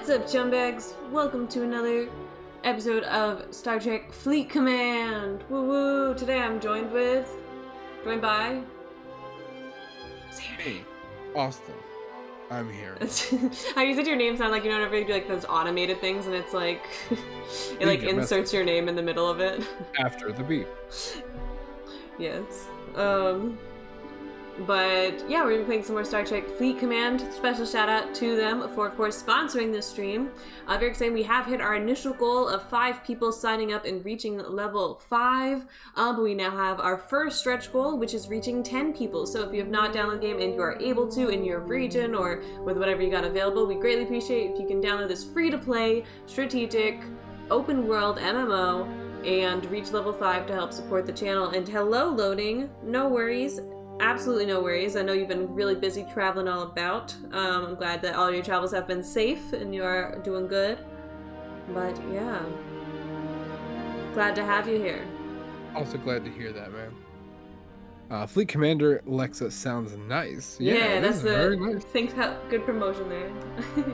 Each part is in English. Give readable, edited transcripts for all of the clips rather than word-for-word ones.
What's up, Chumbags? Welcome to another episode of Star Trek Fleet Command. Woo woo! Today I'm joined by. Say your name. Austin. I'm here. How you said your name sound like you know whenever you do like those automated things and it's like it like inserts your name in the middle of it. After the beep. Yes. But yeah, we're gonna be playing some more Star Trek Fleet Command. Special shout out to them for, of course, sponsoring this stream. Very exciting. We have hit our initial goal of 5 people signing up and reaching level 5. But we now have our first stretch goal, which is reaching 10 people. So if you have not downloaded the game and you are able to in your region or with whatever you got available, we greatly appreciate if you can download this free-to-play, strategic, open-world MMO and reach level 5 to help support the channel. And hello, loading. No worries. Absolutely no worries. I know you've been really busy traveling all about. I'm glad that all your travels have been safe and you're doing good. But yeah, glad to have you here. Also glad to hear that, man. Fleet Commander Alexa sounds nice. Yeah, that's the very nice. Think good promotion there.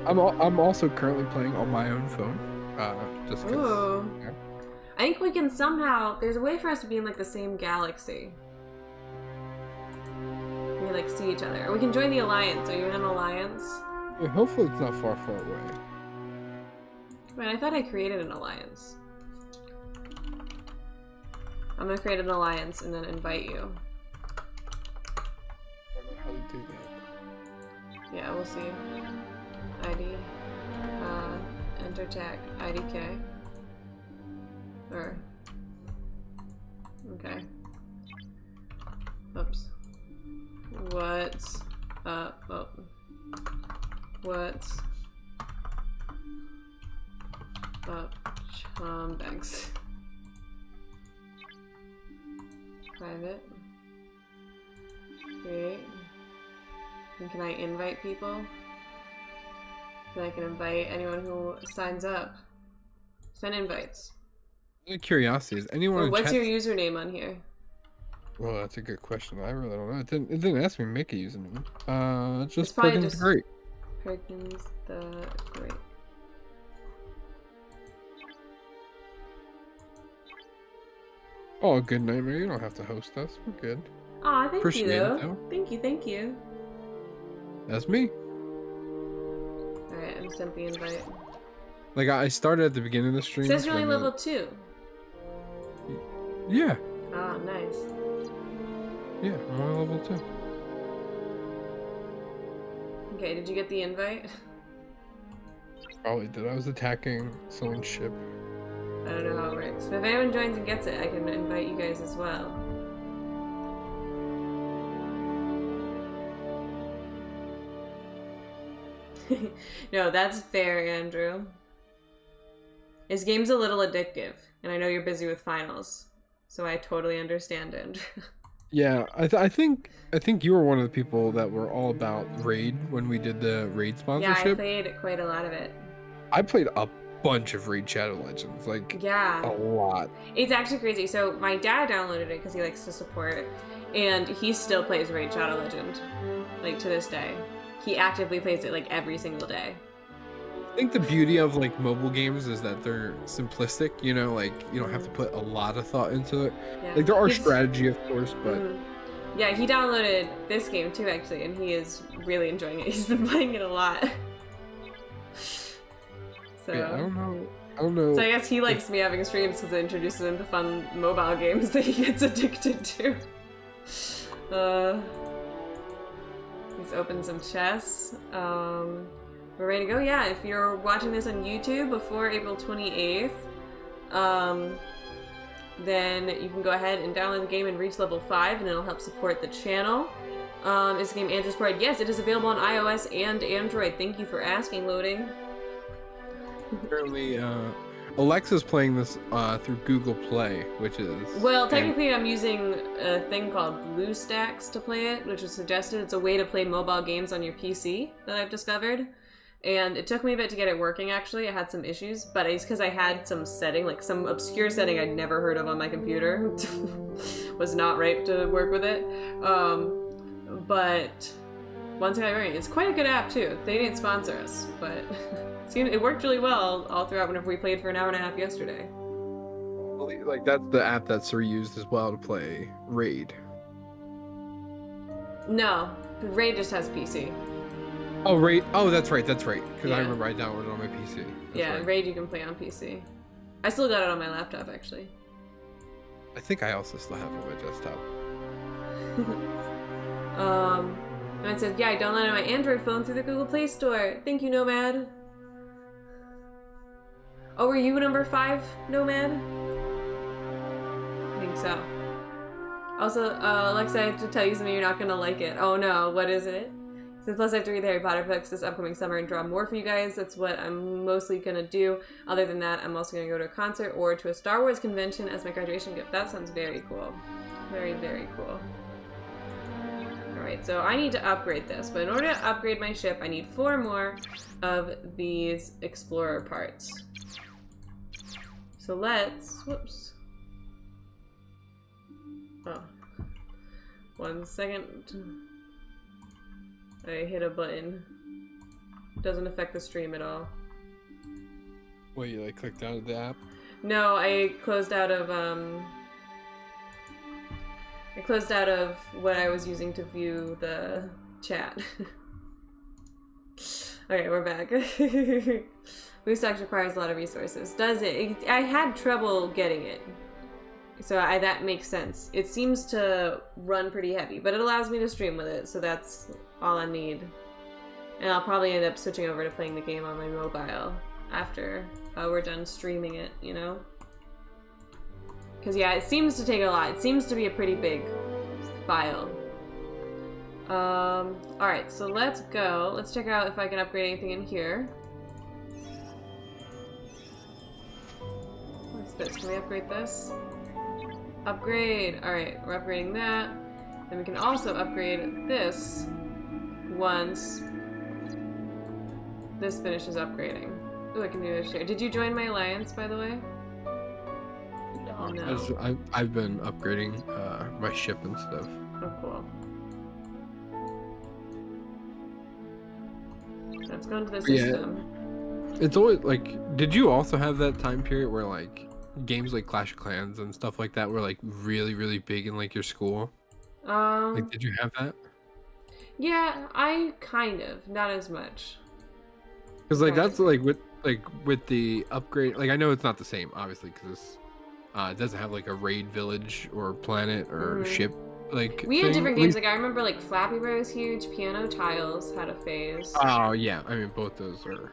I'm also currently playing on my own phone. Just because. Yeah. I think we can somehow. There's a way for us to be in like the same galaxy. We like see each other. Or we can join the Alliance. Are you in an Alliance? Yeah, hopefully it's not far away. Wait, I thought I created an Alliance. I'm gonna create an Alliance and then invite you. I don't know how to do that. Yeah, we'll see. ID. Enter tag. IDK. Or. Okay. Oops. What's up? Oh. What's up, Chumbags? Private. Create. And can I invite people? Then I can invite anyone who signs up. Send invites. Curiosity, is anyone? Or what's your username on here? Well, that's a good question. I really don't know. It didn't ask me to make a username. Just Perkins just Great. Perkins the Great. Oh, good nightmare. You don't have to host us. We're good. Aw, thank Appreciate you, though. It, though. Thank you. That's me. Alright, I'm sent the invite. Like, I started at the beginning of the stream. It says you're only level 2. Yeah. Ah, nice. Yeah, I'm on level 2. Okay, did you get the invite? Probably did. I was attacking someone's ship. I don't know how it works. But if anyone joins and gets it, I can invite you guys as well. No, that's fair, Andrew. This game's a little addictive, and I know you're busy with finals, so I totally understand, Andrew. Yeah, I think you were one of the people that were all about raid when we did the raid sponsorship. Yeah, I played quite a lot of it. I played a bunch of Raid Shadow Legends, like yeah, a lot. It's actually crazy. So my dad downloaded it because he likes to support it, and he still plays Raid Shadow Legend, like to this day. He actively plays it like every single day. I think the beauty of like mobile games is that they're simplistic, you know, like you don't have to put a lot of thought into it. Yeah. Like there are strategy, of course, but yeah, he downloaded this game too, actually, and he is really enjoying it. He's been playing it a lot. So yeah, I don't know. So I guess he likes me having streams because it introduces him to fun mobile games that he gets addicted to. He's opened some chess. We're ready to go. Yeah, if you're watching this on YouTube before April 28th, then you can go ahead and download the game and reach level 5, and it'll help support the channel. Is the game Android supported? Yes, it is available on iOS and Android. Thank you for asking, loading. Apparently, Alexa's playing this through Google Play, which is... Well, technically I'm using a thing called BlueStacks to play it, which is suggested. It's a way to play mobile games on your PC that I've discovered. And it took me a bit to get it working, actually. I had some issues, but it's because I had some setting, like some obscure setting I'd never heard of on my computer. Was not right to work with it. But once I got it working, it's quite a good app, too. They didn't sponsor us, but It worked really well all throughout whenever we played for an hour and a half yesterday. Like that's the app that's used as well to play Raid. No, Raid just has PC. Oh, Raid. Oh, that's right. Because Yeah. I remember I downloaded it on my PC. Yeah, right. Raid you can play on PC. I still got it on my laptop, actually. I think I also still have it on my desktop. And I said, yeah, I downloaded my Android phone through the Google Play Store. Thank you, Nomad. Oh, were you number 5, Nomad? I think so. Also, Alexa, I have to tell you something, you're not gonna like it. Oh no, what is it? So plus I have to read the Harry Potter books this upcoming summer and draw more for you guys. That's what I'm mostly gonna do. Other than that, I'm also gonna go to a concert or to a Star Wars convention as my graduation gift. That sounds very cool. Very, very cool. Alright, so I need to upgrade this, but in order to upgrade my ship, I need 4 more of these explorer parts. So let's, whoops. Oh. 1 second. I hit a button. Doesn't affect the stream at all. Wait, you like clicked out of the app? No, I closed out of what I was using to view the chat. Okay, we're back. BlueStacks requires a lot of resources. Does it? I had trouble getting it. So that makes sense. It seems to run pretty heavy, but it allows me to stream with it, so that's all I need. And I'll probably end up switching over to playing the game on my mobile after we're done streaming it, you know? Because yeah, it seems to take a lot. It seems to be a pretty big file. Alright, so let's go. Let's check out if I can upgrade anything in here. What's this? Can we upgrade this? Upgrade! Alright, we're upgrading that. Then we can also upgrade this once this finishes upgrading. Ooh, I can do this here. Did you join my alliance, by the way? No. I've been upgrading my ship and stuff. Oh, cool. Let's go into the system. Yeah. It's always like, did you also have that time period where like games like Clash of Clans and stuff like that were like really, really big in like your school? Like, did you have that? Yeah, I kind of, not as much. Because like that's like with the upgrade. Like I know it's not the same, obviously, because it doesn't have like a raid village or planet or ship. Like we had different games. Like I remember, like Flappy Bird was huge. Piano Tiles had a phase. Oh yeah, I mean both those are.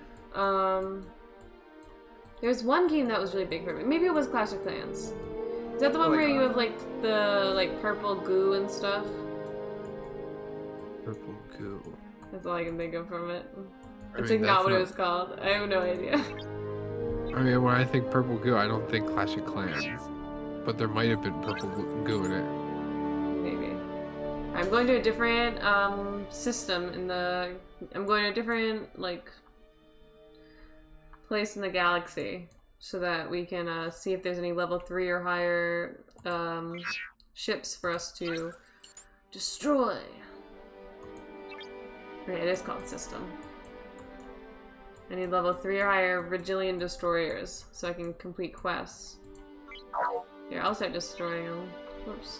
There was one game that was really big for me. Maybe it was Clash of Clans. Is that the one where you have like the purple goo and stuff? Purple goo. That's all I can think of from it. It's like not what it was called. I have no idea. I mean, when I think purple goo, I don't think Clash of Clans, but there might have been purple goo in it. Maybe. I'm going to a different system in the. I'm going to a different like place in the galaxy so that we can see if there's any level 3 or higher ships for us to destroy. Right, it is called system. I need level 3 or higher Virgilian destroyers so I can complete quests. Here, I'll start destroying them. Whoops.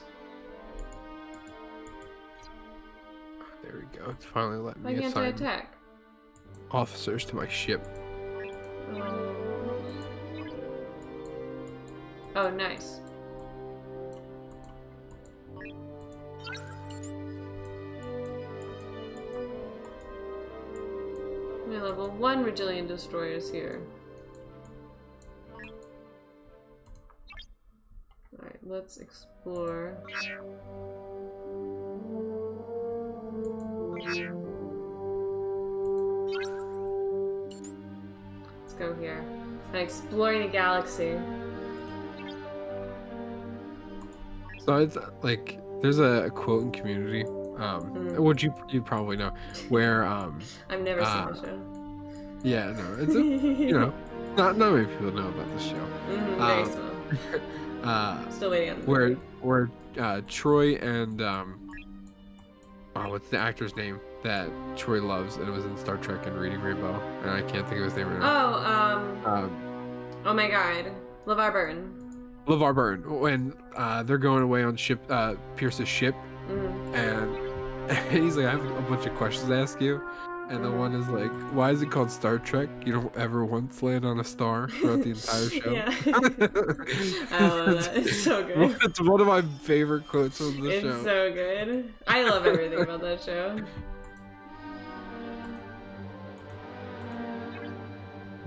There we go. It's finally letting Why me can't I assign attack? officers to my ship. Oh, nice. We have level 1 Virgilian destroyers here. Alright, let's explore. Let's go here. And exploring the galaxy. So it's like there's a quote in Community, which you probably know, where I've never seen the show. Yeah, no, it's a, you know, not many people know about this show. Very small. Still waiting on the where Troy and oh, what's the actor's name that Troy loves and it was in Star Trek and Reading Rainbow, and I can't think of his name right now. Oh my God, LeVar Burton. LeVar Burton, when they're going away on Pierce's ship, and he's like, I have a bunch of questions to ask you. And the one is like, why is it called Star Trek? You don't ever once land on a star throughout the entire show. Yeah. I love that. It's so good. It's one of my favorite quotes on the show. It's so good. I love everything about that show.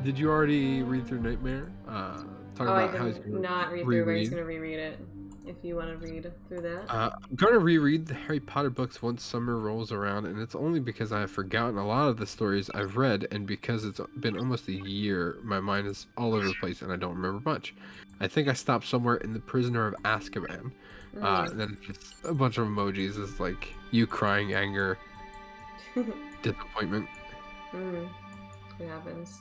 Did you already read through Nightmare? I did not read through, but he's going to reread it. If you want to read through that. I'm going to reread the Harry Potter books once summer rolls around, and it's only because I have forgotten a lot of the stories I've read, and because it's been almost a year, my mind is all over the place, and I don't remember much. I think I stopped somewhere in The Prisoner of Azkaban. Then just a bunch of emojis is like you crying, anger, disappointment. It happens.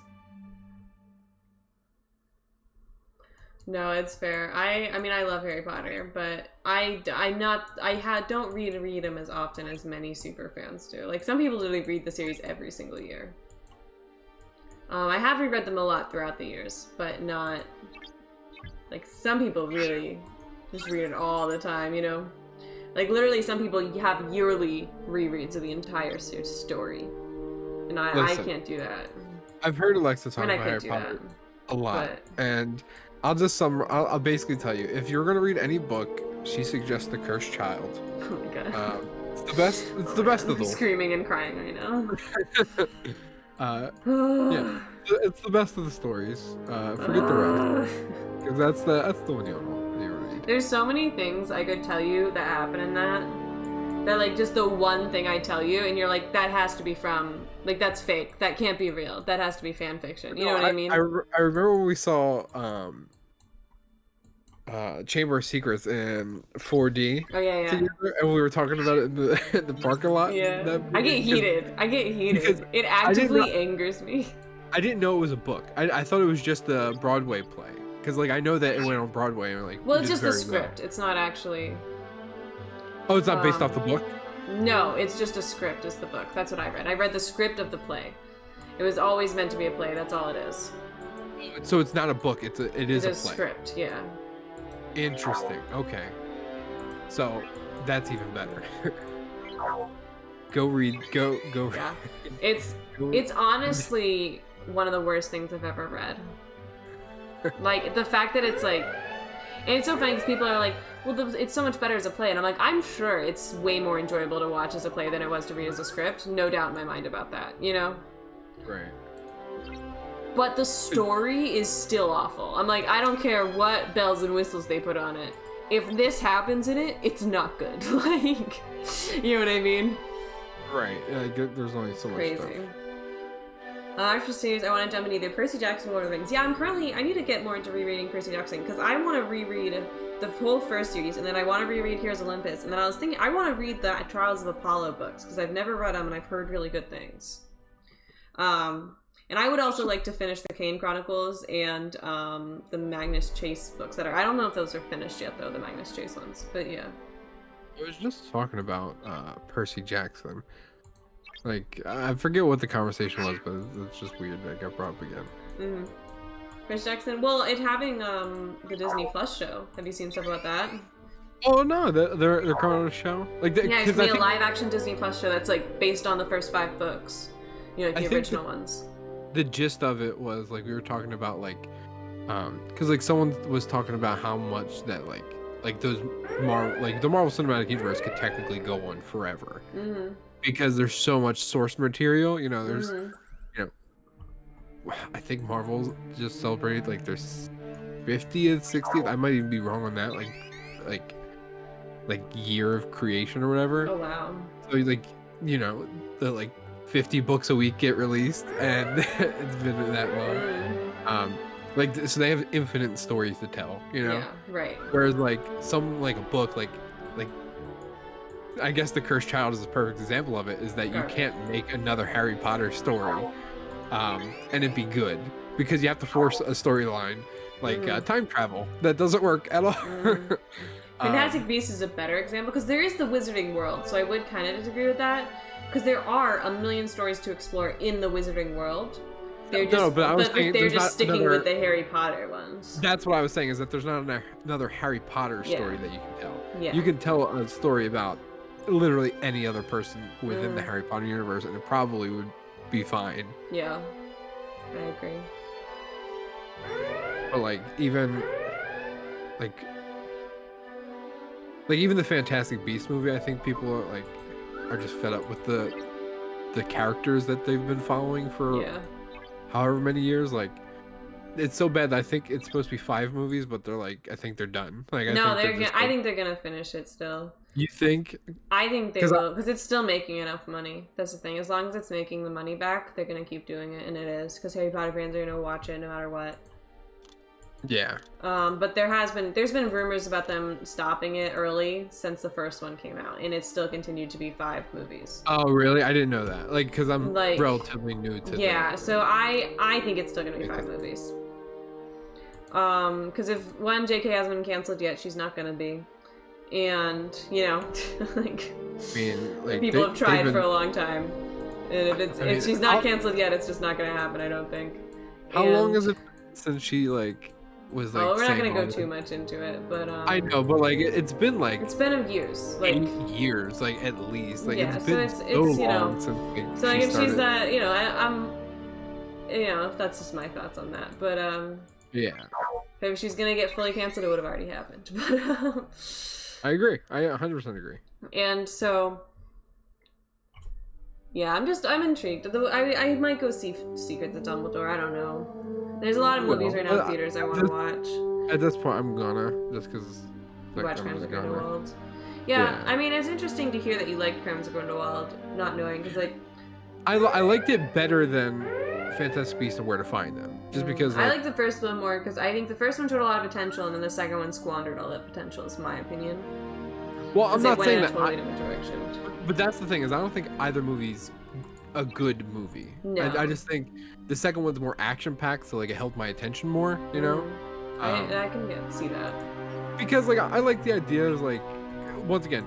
No, it's fair. I mean, I love Harry Potter, but I don't read them as often as many super fans do. Like, some people literally read the series every single year. I have reread them a lot throughout the years, but not, like, some people really just read it all the time, you know? Like, literally, some people have yearly rereads of the entire story. And I can't do that. I've heard Alexa talk about Harry Potter a lot, and I'll basically tell you, if you're gonna read any book, she suggests The Cursed Child. Oh my God. It's the best of them. Screaming and crying right now. Yeah, it's the best of the stories. Forget the rest, because that's the one you read. There's so many things I could tell you that happen in that like just the one thing I tell you, and you're like, that has to be from, like, that's fake. That can't be real. That has to be fan fiction. You know what I mean? I remember when we saw Chamber of Secrets in 4D. Oh yeah. Together, and we were talking about it in the parking lot. Yeah. I get heated. It actively angers me. I didn't know it was a book. I thought it was just a Broadway play. Because, like, I know that it went on Broadway. And, like, well, it's just a script. It's not actually... Oh, it's not based off the book? No, it's just a script is the book. That's what I read. I read the script of the play. It was always meant to be a play. That's all it is. So it's not a book. It is a play. Script, yeah. Interesting. Okay. So that's even better. Go read. Go. Yeah. It's honestly one of the worst things I've ever read. Like, the fact that it's like, and it's so funny because people are like, well, it's so much better as a play, and I'm like, I'm sure it's way more enjoyable to watch as a play than it was to read as a script. No doubt in my mind about that, you know? Right. But the story is still awful. I'm like, I don't care what bells and whistles they put on it. If this happens in it, it's not good. Like, you know what I mean? Right. There's only so much stuff. Crazy. After series, I want to jump into either Percy Jackson or Lord of the Rings. Yeah, I need to get more into rereading Percy Jackson, because I want to reread the whole first series, and then I want to reread Heroes of Olympus, and then I was thinking, I want to read the Trials of Apollo books, because I've never read them, and I've heard really good things. And I would also like to finish the Kane Chronicles and the Magnus Chase books that are, I don't know if those are finished yet, though, the Magnus Chase ones, but yeah. I was just talking about Percy Jackson. Like, I forget what the conversation was, but it's just weird that it got brought up again. Mm-hmm. Percy Jackson. Well, it having the Disney Plus show. Have you seen stuff about that? Oh no, they're coming on a show. Like, yeah, it's gonna be a live action Disney Plus show that's like based on the first 5 books. You know, like the original ones. The gist of it was like we were talking about like, because like someone was talking about how much that like those the Marvel Cinematic Universe could technically go on forever. Mm-hmm. Because there's so much source material, you know, there's, you know, I think Marvel just celebrated like their 50th, 60th, I might even be wrong on that, like year of creation or whatever. Oh, wow. So, like, you know, the like 50 books a week get released, and it's been that long. Like, so they have infinite stories to tell, you know? Yeah, right. Whereas, like, like a book, like, I guess The Cursed Child is a perfect example of it, is that you can't make another Harry Potter story and it'd be good, because you have to force a storyline like time travel. That doesn't work at all. Fantastic Beasts is a better example because there is the Wizarding World, so I would kind of disagree with that because there are a million stories to explore in the Wizarding World. They're just, they're just sticking with the Harry Potter ones. That's what I was saying, is that there's not another Harry Potter story that you can tell. Yeah. You can tell a story about literally any other person within the Harry Potter universe, and it probably would be fine. Yeah, I agree. But like even the Fantastic Beasts movie, I think people are just fed up with the characters that they've been following for however many years. Like, it's so bad that I think it's supposed to be 5 movies, but they're I think they're done. I think they're gonna finish it still. You think? I think they will, because it's still making enough money. That's the thing. As long as it's making the money back, they're gonna keep doing it, and it is, because Harry Potter fans are gonna watch it no matter what. Yeah. But there's been rumors about them stopping it early since the first one came out, and it's still continued to be 5 movies. Oh, really? I didn't know that. Because I'm relatively new to. Yeah. So I think it's still gonna be 5 movies. Because if J.K. hasn't been canceled yet, she's not gonna be. And, people have tried for a long time. And if she's not canceled yet, it's just not going to happen, I don't think. How long has it been since she, was, we're not going to go too much into it, but, I know, but, it's been, it's been years. 8 years, at least. It's been so long since if she's, that's just my thoughts on that. But, yeah. If she's going to get fully canceled, it would have already happened. But, I agree. I 100% agree. And so, yeah, I'm intrigued. I might go see Secrets of Dumbledore. I don't know. There's a lot of movies right now in theaters I want to watch. At this point, I'm gonna, just because. Watch Crimes of Grindelwald. Yeah, I mean, it's interesting to hear that you like Crimes of Grindelwald, not knowing, because I liked it better than Fantastic Beasts and Where to Find Them, just because I like the first one more because I think the first one showed a lot of potential, and then the second one squandered all that potential, is my opinion. Well, I'm not saying that, totally different direction. But that's the thing, is I don't think either movie's a good movie. No. I just think the second one's more action packed, so it held my attention more, you know. I can see that, because I like the idea of once again,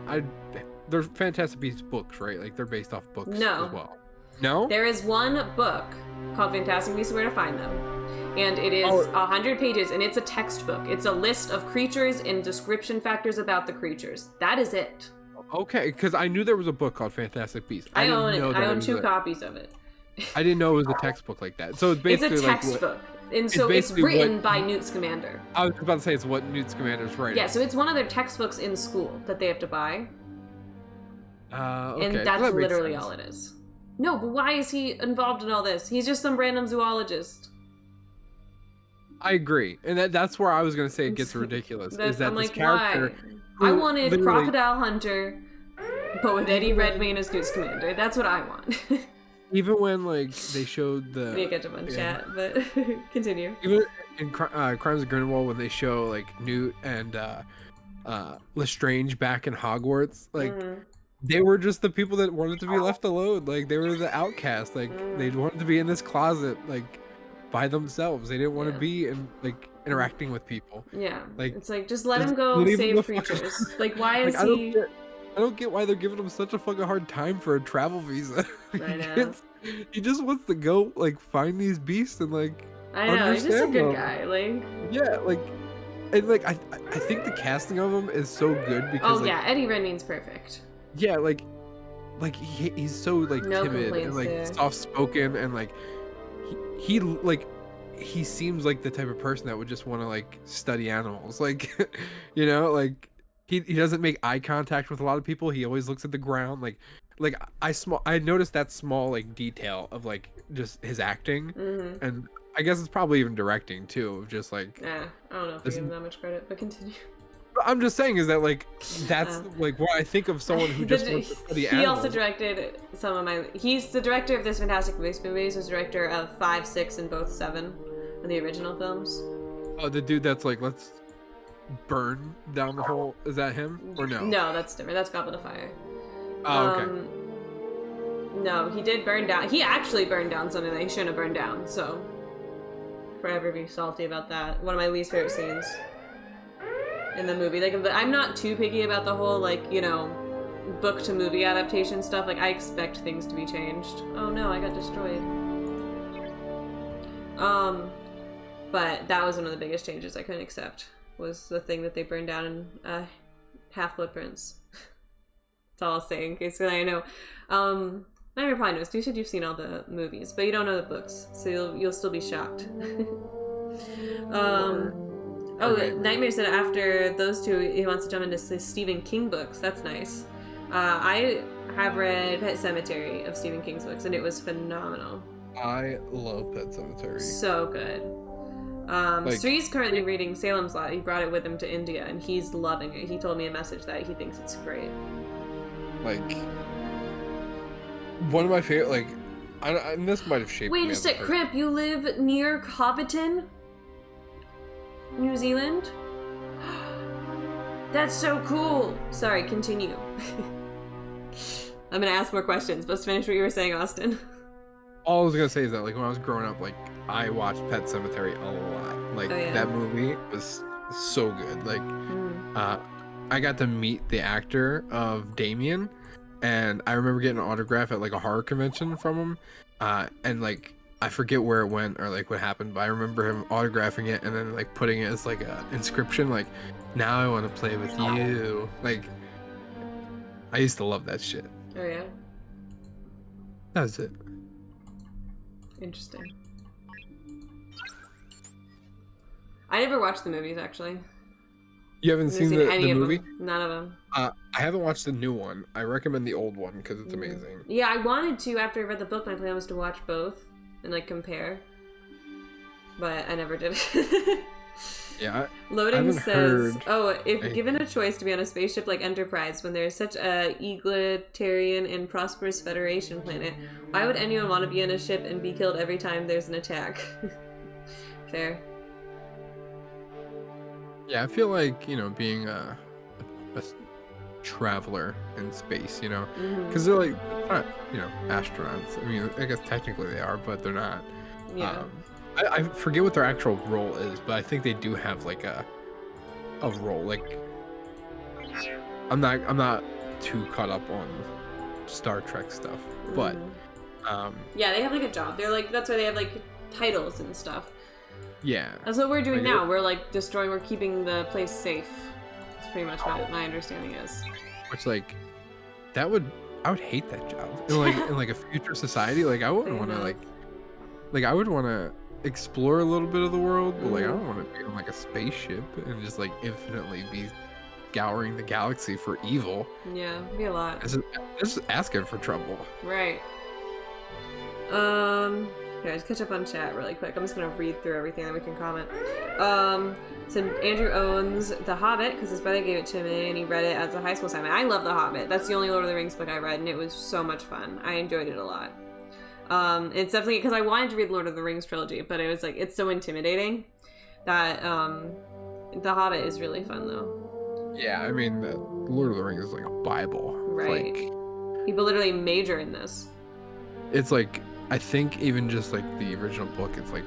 they're Fantastic Beasts books, right? They're based off books as well. No? There is one book called Fantastic Beasts and Where to Find Them. And it is 100 pages, and it's a textbook. It's a list of creatures and description factors about the creatures. That is it. Okay, because I knew there was a book called Fantastic Beasts. I own it. I own 2 copies of it. I didn't know it was a textbook like that. So it's basically it's a textbook. And so it's written by Newt Scamander. I was about to say it's what Newt Scamander's writing. Yeah, so it's one of their textbooks in school that they have to buy. Okay. And that's literally all it is. No, but why is he involved in all this? He's just some random zoologist. I agree. And that's where I was going to say it gets ridiculous. Is that this character... Why? I wanted Crocodile Hunter, but with Eddie Redmayne as Newt Scamander. That's what I want. Even when, they showed the... We catch up on chat, but continue. Even in Crimes of Grindelwald, when they show, Newt and Lestrange back in Hogwarts, they were just the people that wanted to be left alone. They were the outcasts. They wanted to be in this closet, by themselves. They didn't want to be in, interacting with people. Yeah. It's just let him go save creatures. Why is he... I don't get why they're giving him such a fucking hard time for a travel visa. I know. He just wants to go, find these beasts and, I know, he's just a good guy. Yeah, and, I think the casting of him is so good because, Eddie Redmayne's perfect. Yeah, he's so, no timid and, soft-spoken and, he seems like the type of person that would just want to, study animals. You know, he doesn't make eye contact with a lot of people. He always looks at the ground. I noticed that small detail of just his acting, and I guess it's probably even directing too. Of just I don't know if I give him that much credit, but continue. I'm just saying is that that's what I think of someone who just wants to study animals. He also directed some of my. He's the director of this Fantastic Beasts movies. He's director of 5, 6, and both 7, of the original films. Oh, the dude that's let's burn down the whole. Is that him or no? No, that's different. That's Goblet of Fire. Oh, okay. No, he did burn down. He actually burned down something that he shouldn't have burned down. So, forever be salty about that. One of my least favorite scenes. in the movie. Like, I'm not too picky about the whole, like, you know, book to movie adaptation stuff. Like, I expect things to be changed. Oh no, I got destroyed. But that was one of the biggest changes I couldn't accept, was the thing that they burned down in Half-Blood Prince. That's all I'll say in case I know. Nightmare probably knows. You said you've seen all the movies, but you don't know the books, so you'll still be shocked. Okay. Nightmare said after those two, he wants to jump into Stephen King books. That's nice. I have read Pet Sematary of Stephen King's books, and it was phenomenal. I love Pet Sematary. So good. Sri's currently reading Salem's Lot. He brought it with him to India, and he's loving it. He told me a message that he thinks it's great. Like, one of my favorite, like, and this might have shaped me. Wait a sec, Cramp, you live near Hobbiton, New Zealand? That's so cool. Sorry, continue. I'm gonna ask more questions, but let's finish what you were saying, Austin. All I was gonna say is that, like, when I was growing up, like, I watched Pet Sematary a lot. Like, that movie was so good. Like, I got to meet the actor of Damien, and I remember getting an autograph at, like, a horror convention from him. And, like, I forget where it went or, like, what happened, but I remember him autographing it and then, like, putting it as, like, a inscription, like, now I want to play with you. Like, I used to love that shit. Oh, yeah? That's it. Interesting. I never watched the movies, actually. You haven't seen the movie? None of them. I haven't watched the new one. I recommend the old one because it's amazing. Yeah, I wanted to after I read the book. My plan was to watch both and, like, compare. But I never did. Yeah. Loading says, if given a choice to be on a spaceship like Enterprise when there's such a egalitarian and prosperous Federation planet, why would anyone want to be in a ship and be killed every time there's an attack? Fair. Yeah, I feel like, you know, being a traveler in space, you know, because they're like, not, you know, astronauts. I mean, I guess technically they are, but they're not. Yeah. I forget what their actual role is, but I think they do have like a role. Like, I'm not too caught up on Star Trek stuff, but yeah, they have like a job. They're like, that's why they have like titles and stuff. Yeah, that's what we're doing now. We're like we're keeping the place safe. That's pretty much what my understanding is. Which, like, I would hate that job in like a future society. Like, I wouldn't want to like I would want to explore a little bit of the world, but like I don't want to be on like a spaceship and just like infinitely be scouring the galaxy for evil. Yeah, it'd be a lot. This is asking for trouble. Right. Here, let's catch up on chat really quick. I'm just gonna read through everything that we can comment. So Andrew owns The Hobbit because his brother gave it to him and he read it as a high school assignment. I love The Hobbit. That's the only Lord of the Rings book I read, and it was so much fun. I enjoyed it a lot. It's definitely because I wanted to read Lord of the Rings trilogy, but it was like it's so intimidating that The Hobbit is really fun though. Yeah, I mean, the Lord of the Rings is like a Bible. Right. Like, people literally major in this. It's like, I think even just like the original book, it's like,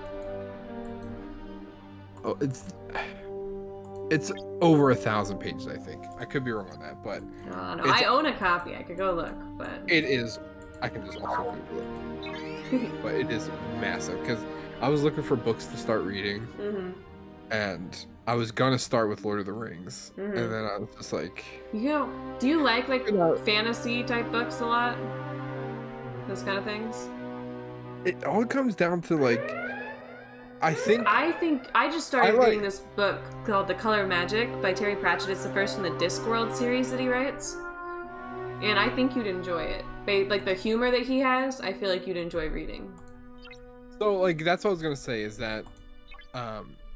it's over 1,000 pages. I think I could be wrong on that, but no, I own a copy. I could go look, but it is. I can just also Google it. But it is massive because I was looking for books to start reading, and I was gonna start with Lord of the Rings, and then I was just like, do you like fantasy type books a lot? Those kind of things. It all comes down to like, I think I just started reading this book called The Color of Magic by Terry Pratchett. It's the first in the Discworld series that he writes. And I think you'd enjoy it. Like, the humor that he has, I feel like you'd enjoy reading. So, like, that's what I was gonna say, is that,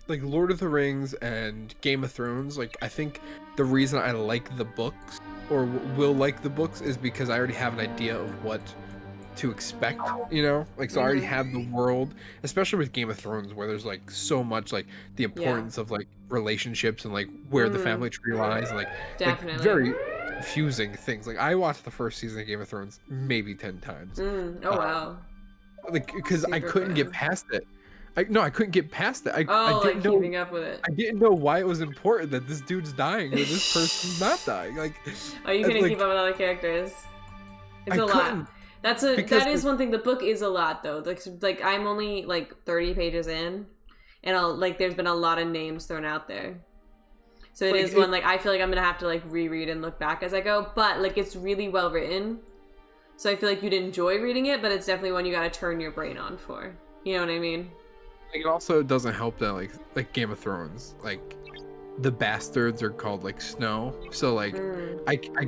like, Lord of the Rings and Game of Thrones, like, I think the reason I like the books, or will like the books, is because I already have an idea of what to expect, you know? Like, so I already have the world, especially with Game of Thrones, where there's, like, so much, like, the importance of, like, relationships and, like, where the family tree lies, and, like, very confusing things. Like, I watched the first season of Game of Thrones maybe 10 times. Oh wow. Like, because I couldn't get past it. I couldn't get past it. I didn't know, keeping up with it. I didn't know why it was important that this dude's dying or this person's not dying. Like, oh, you couldn't keep up with all the characters. It's a lot. That is one thing. The book is a lot though. Like I'm only like 30 pages in, and there's been a lot of names thrown out there. So it is one I feel like I'm gonna have to reread and look back as I go. But it's really well written, so I feel like you'd enjoy reading it. But it's definitely one you gotta turn your brain on for. You know what I mean? It also doesn't help that like Game of Thrones, the bastards are called Snow. So I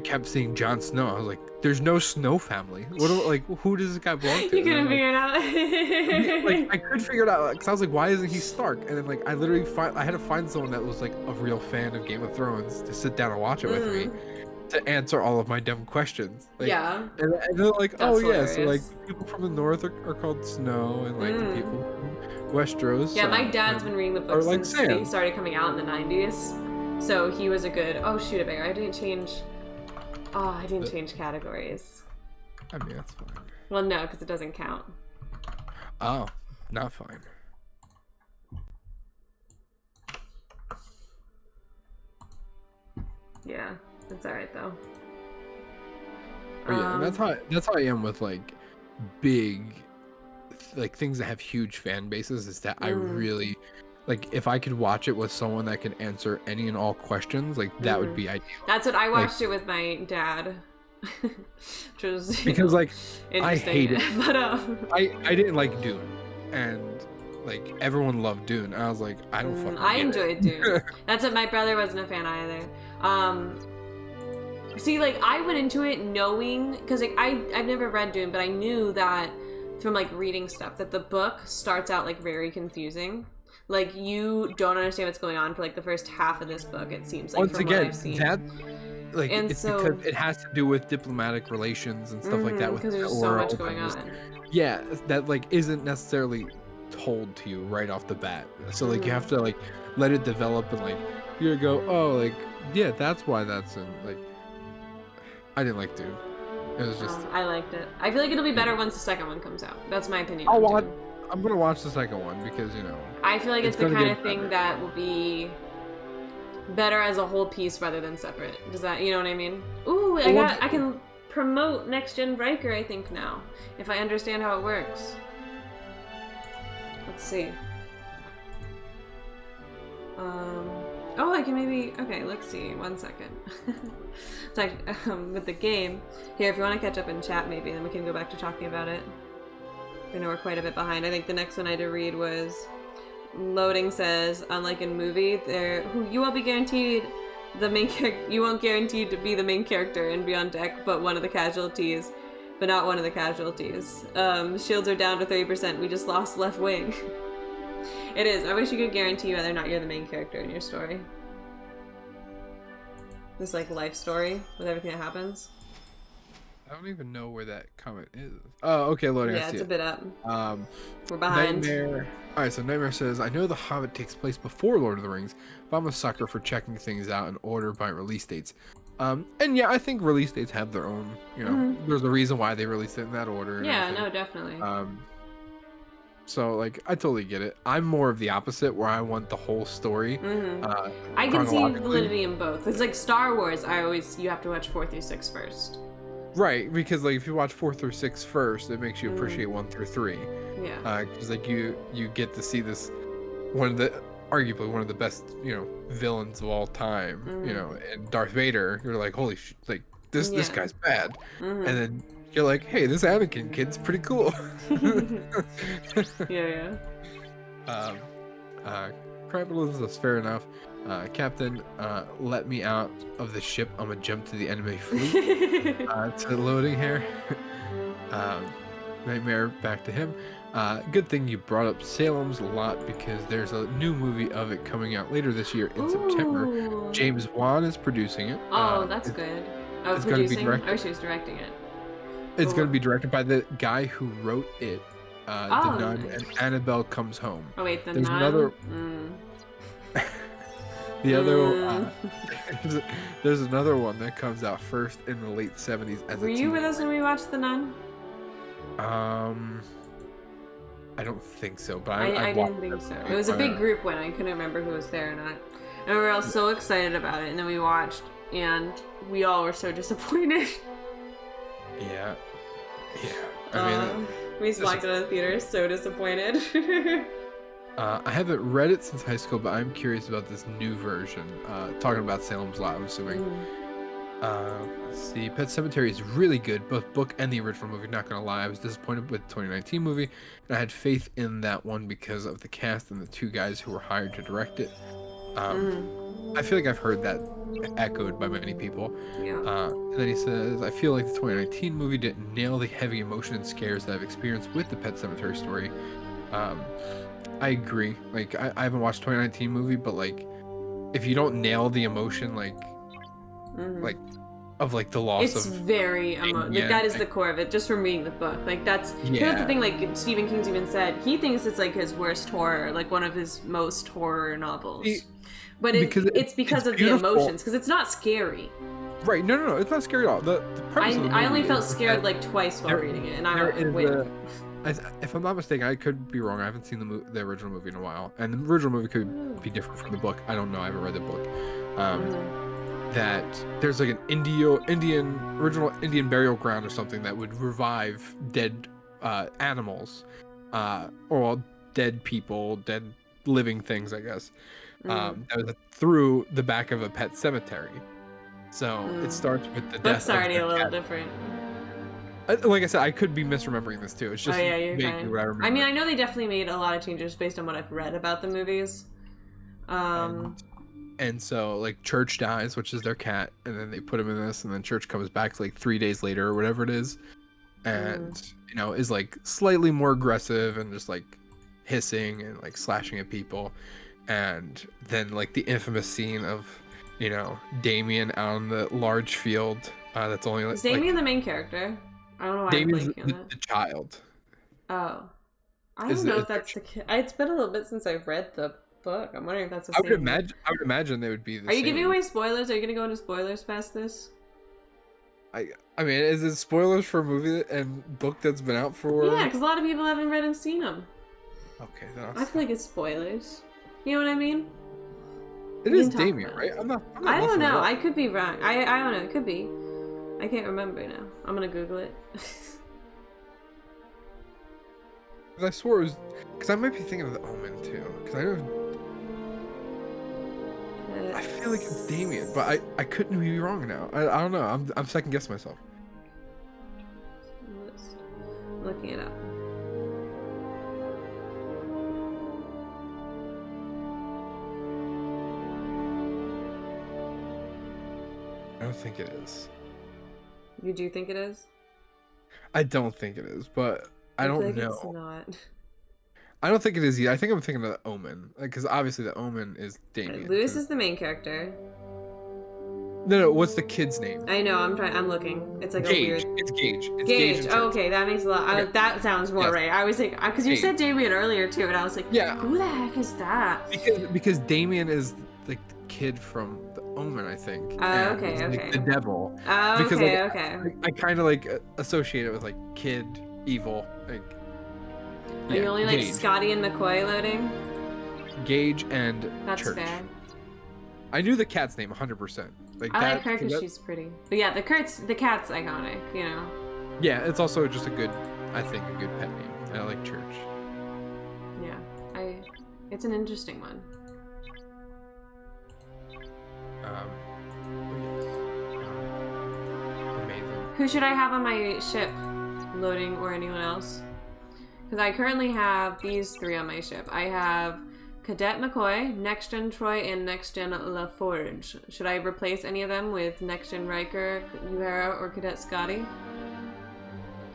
kept seeing Jon Snow. I was like, there's no Snow family. Who does this guy belong to? You couldn't figure it out. I could figure it out because I was like, why isn't he Stark? And then I literally I had to find someone that was a real fan of Game of Thrones to sit down and watch it with me to answer all of my dumb questions. Yeah. And they're like, That's oh hilarious. yeah, so people from the north are called Snow, and the people from Westeros. Yeah, my dad's been reading the books since Sam. they started coming out in the 90s. So he was a good... Oh, shoot, I didn't change... Oh, I didn't change categories. I mean, that's fine. Well, no, because it doesn't count. Oh, not fine. Yeah, it's alright, though. But yeah, that's how I am with big things that have huge fan bases, is that I really if I could watch it with someone that can answer any and all questions, that would be ideal. That's what I watched it with my dad. Which was because I hate it. But I didn't like Dune, and everyone loved Dune. I was like, I don't fucking I get enjoyed it. Dune. That's what my brother wasn't a fan either. See, I went into it knowing, because I've never read Dune, but I knew that from reading stuff that the book starts out very confusing. You don't understand what's going on for the first half of this book. It seems once from again what I've seen. that and it's so, because it has to do with diplomatic relations and stuff like that. Because there's so much going on. Yeah, that isn't necessarily told to you right off the bat. So you have to let it develop and you go, oh, yeah, that's why that's in I didn't like Dune. It was just I liked it. I feel like it'll be better once the second one comes out. That's my opinion. I'm gonna watch the second one because I feel like it's the kind of thing that will be better as a whole piece rather than separate. Does that, you know what I mean? Ooh, I can promote Next Gen Riker, I think, now, if I understand how it works. Let's see. Oh, I can maybe... Okay, let's see. 1 second. With the game. Here, if you want to catch up in chat, maybe, then we can go back to talking about it. I know we're quite a bit behind. I think the next one I had to read was... Loading says, unlike in movie, you won't be guaranteed the main character. You won't guarantee to be the main character and be on deck, but one of the casualties. But not one of the casualties. Shields are down to 30%. We just lost left wing. It is. I wish you could guarantee whether or not you're the main character in your story. This life story with everything that happens. I don't even know where that comment is. Oh, okay, loading. Yeah, it's a bit up. We're behind. Nightmare. All right, so Nightmare says, I know The Hobbit takes place before Lord of the Rings, but I'm a sucker for checking things out in order by release dates. And yeah, I think release dates have their own, there's a reason why they released it in that order. Yeah, no, definitely. So I totally get it. I'm more of the opposite, where I want the whole story. I can see validity in both. It's Star Wars. You have to watch 4 through 6 first. Right, because if you watch 4 through 6 first, it makes you appreciate 1 through 3. Yeah. Because you get to see this arguably one of the best villains of all time. And Darth Vader. You're like, holy this guy's bad. And then you're like, hey, this Anakin kid's pretty cool. Yeah. Capitalism is fair enough. Captain, let me out of the ship. I'm gonna jump to the enemy fleet. To loading here. Nightmare, back to him. Good thing you brought up Salem's Lot, because there's a new movie of it coming out later this year in September. James Wan is producing it. Oh, that's good. Oh, it's going to be directed. I wish he was directing it. It's going to be directed by the guy who wrote it, The Nun, and Annabelle Comes Home. Oh wait, There's Nun? Another... The other, there's another one that comes out first in the late 70s. Were you with us when we watched The Nun? I I don't think so, but I didn't think so. It was a big group win. I couldn't remember who was there or not. And we were all so excited about it, and then we watched, and we all were so disappointed. Yeah. I mean, we just walked out of the theater so disappointed. I haven't read it since high school, but I'm curious about this new version. Talking about Salem's Lot, I'm assuming. Let's see. Pet Sematary is really good, both book and the original movie. Not gonna lie, I was disappointed with the 2019 movie, and I had faith in that one because of the cast and the two guys who were hired to direct it. I feel like I've heard that echoed by many people. Yeah. And then he says, I feel like the 2019 movie didn't nail the heavy emotion and scares that I've experienced with the Pet Sematary story. I agree. Like, I haven't watched 2019 movie, but like, if you don't nail the emotion, like of like the loss it's of very like that is the core of it, just from reading the book. Like that's the thing, like Stephen King's even said he thinks it's like his worst horror, like one of his most horror novels. But it's because of the emotions, because it's not scary. Right. No, it's not scary at all. The premise of the movie I only felt scared like twice while reading it, and I went. If I'm not mistaken, I could be wrong. I haven't seen the original movie in a while, and the original movie could be different from the book. I don't know. I haven't read the book. That there's like an original Indian burial ground or something that would revive dead animals, or dead people, dead living things, I guess. That was through the back of a pet cemetery. So it starts with the death. That's already a little different. Like I said, I could be misremembering this too. It's just vaguely what I remember. I mean, I know they definitely made a lot of changes based on what I've read about the movies. And so, like, Church dies, which is their cat, and then they put him in this, and then Church comes back like 3 days later or whatever it is, and you know, is like slightly more aggressive and just like hissing and like slashing at people, and then like the infamous scene of, you know, Damien out on the large field. That's only like. Is Damien the main character? I don't know why Damien's I'm blanking on that. The child. Oh, I don't know if that's the kid. It's been a little bit since I've read the book. I'm wondering if that's the same. I would imagine they would be the same. Are you giving away spoilers? Are you gonna go into spoilers past this? I mean, is it spoilers for a movie and book that's been out for? Yeah, because a lot of people haven't read and seen them. Okay, then I feel like it's spoilers. You know what I mean? It is Damien, right? I'm not I don't know. I could be wrong. I don't know. It could be. I can't remember now. I'm gonna Google it. I swore it was, because I might be thinking of The Omen too. Because I feel like it's Damien, but I couldn't be wrong now. I don't know. I'm second guessing myself. Looking it up. I don't think it is. You do think it is? I don't think it is, but I don't know. It's not. I don't think it is either. I think I'm thinking of The Omen, because obviously The Omen is Damien. Lewis is the main character. No. What's the kid's name? I know. I'm looking. It's like Gage. a weird. It's Gage. It's Gage. Oh, okay, that makes a lot. Okay. That sounds more right. I was like, because you said Damien earlier too, and I was like, yeah. Who the heck is that? Because Damien is like the kid from The Omen, I think. Okay. Like the devil. Because, okay. I kind of like associate it with like kid evil. Like. Are you only like Gage. Scotty and McCoy loading? Gage and That's Church. fair. I knew the cat's name 100%. I like her because she's pretty. But yeah, the cat's iconic, you know. Yeah, it's also just a good pet name. I like Church. Yeah, it's an interesting one. Amazing. Who should I have on my ship? Loading or anyone else? Because I currently have these three on my ship. I have Cadet McCoy, Next Gen Troy, and Next Gen LaForge. Should I replace any of them with Next Gen Riker, Uhura, or Cadet Scotty?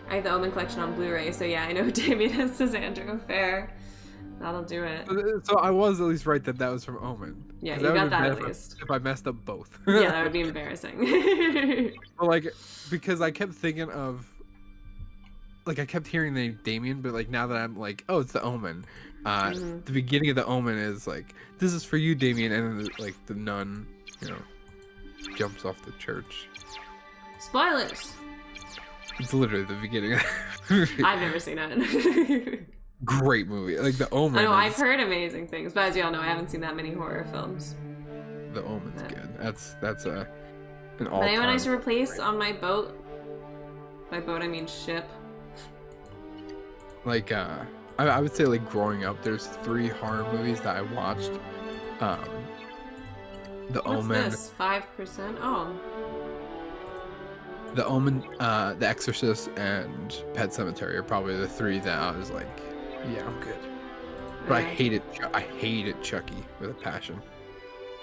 I have the Omen collection on Blu-ray, so yeah, I know Damien is Cassandra Fair. That'll do it. So I was at least right that was from Omen. Yeah, you got that at least. If I messed up both. Yeah, that would be embarrassing. Well, like, because I kept thinking of, like, I kept hearing the name Damien, but like now that I'm like, oh, it's the Omen. The beginning of the Omen is like, this is for you, Damien, and then like the nun, you know, jumps off the church. Spoilers. It's literally the beginning of the movie. I've never seen it. Great movie. Like The Omen. I know, I've heard amazing things, but as you all know, I haven't seen that many horror films. The Omen's good. That's an But all-time. anyone I should replace on my boat? By boat, I mean ship. Like, I would say, like, growing up, there's 3 horror movies that I watched. The What's Omen. This? 5%? Oh. The Omen, The Exorcist, and Pet Sematary are probably the 3 that I was like, yeah, I'm good. But I hated Chucky with a passion.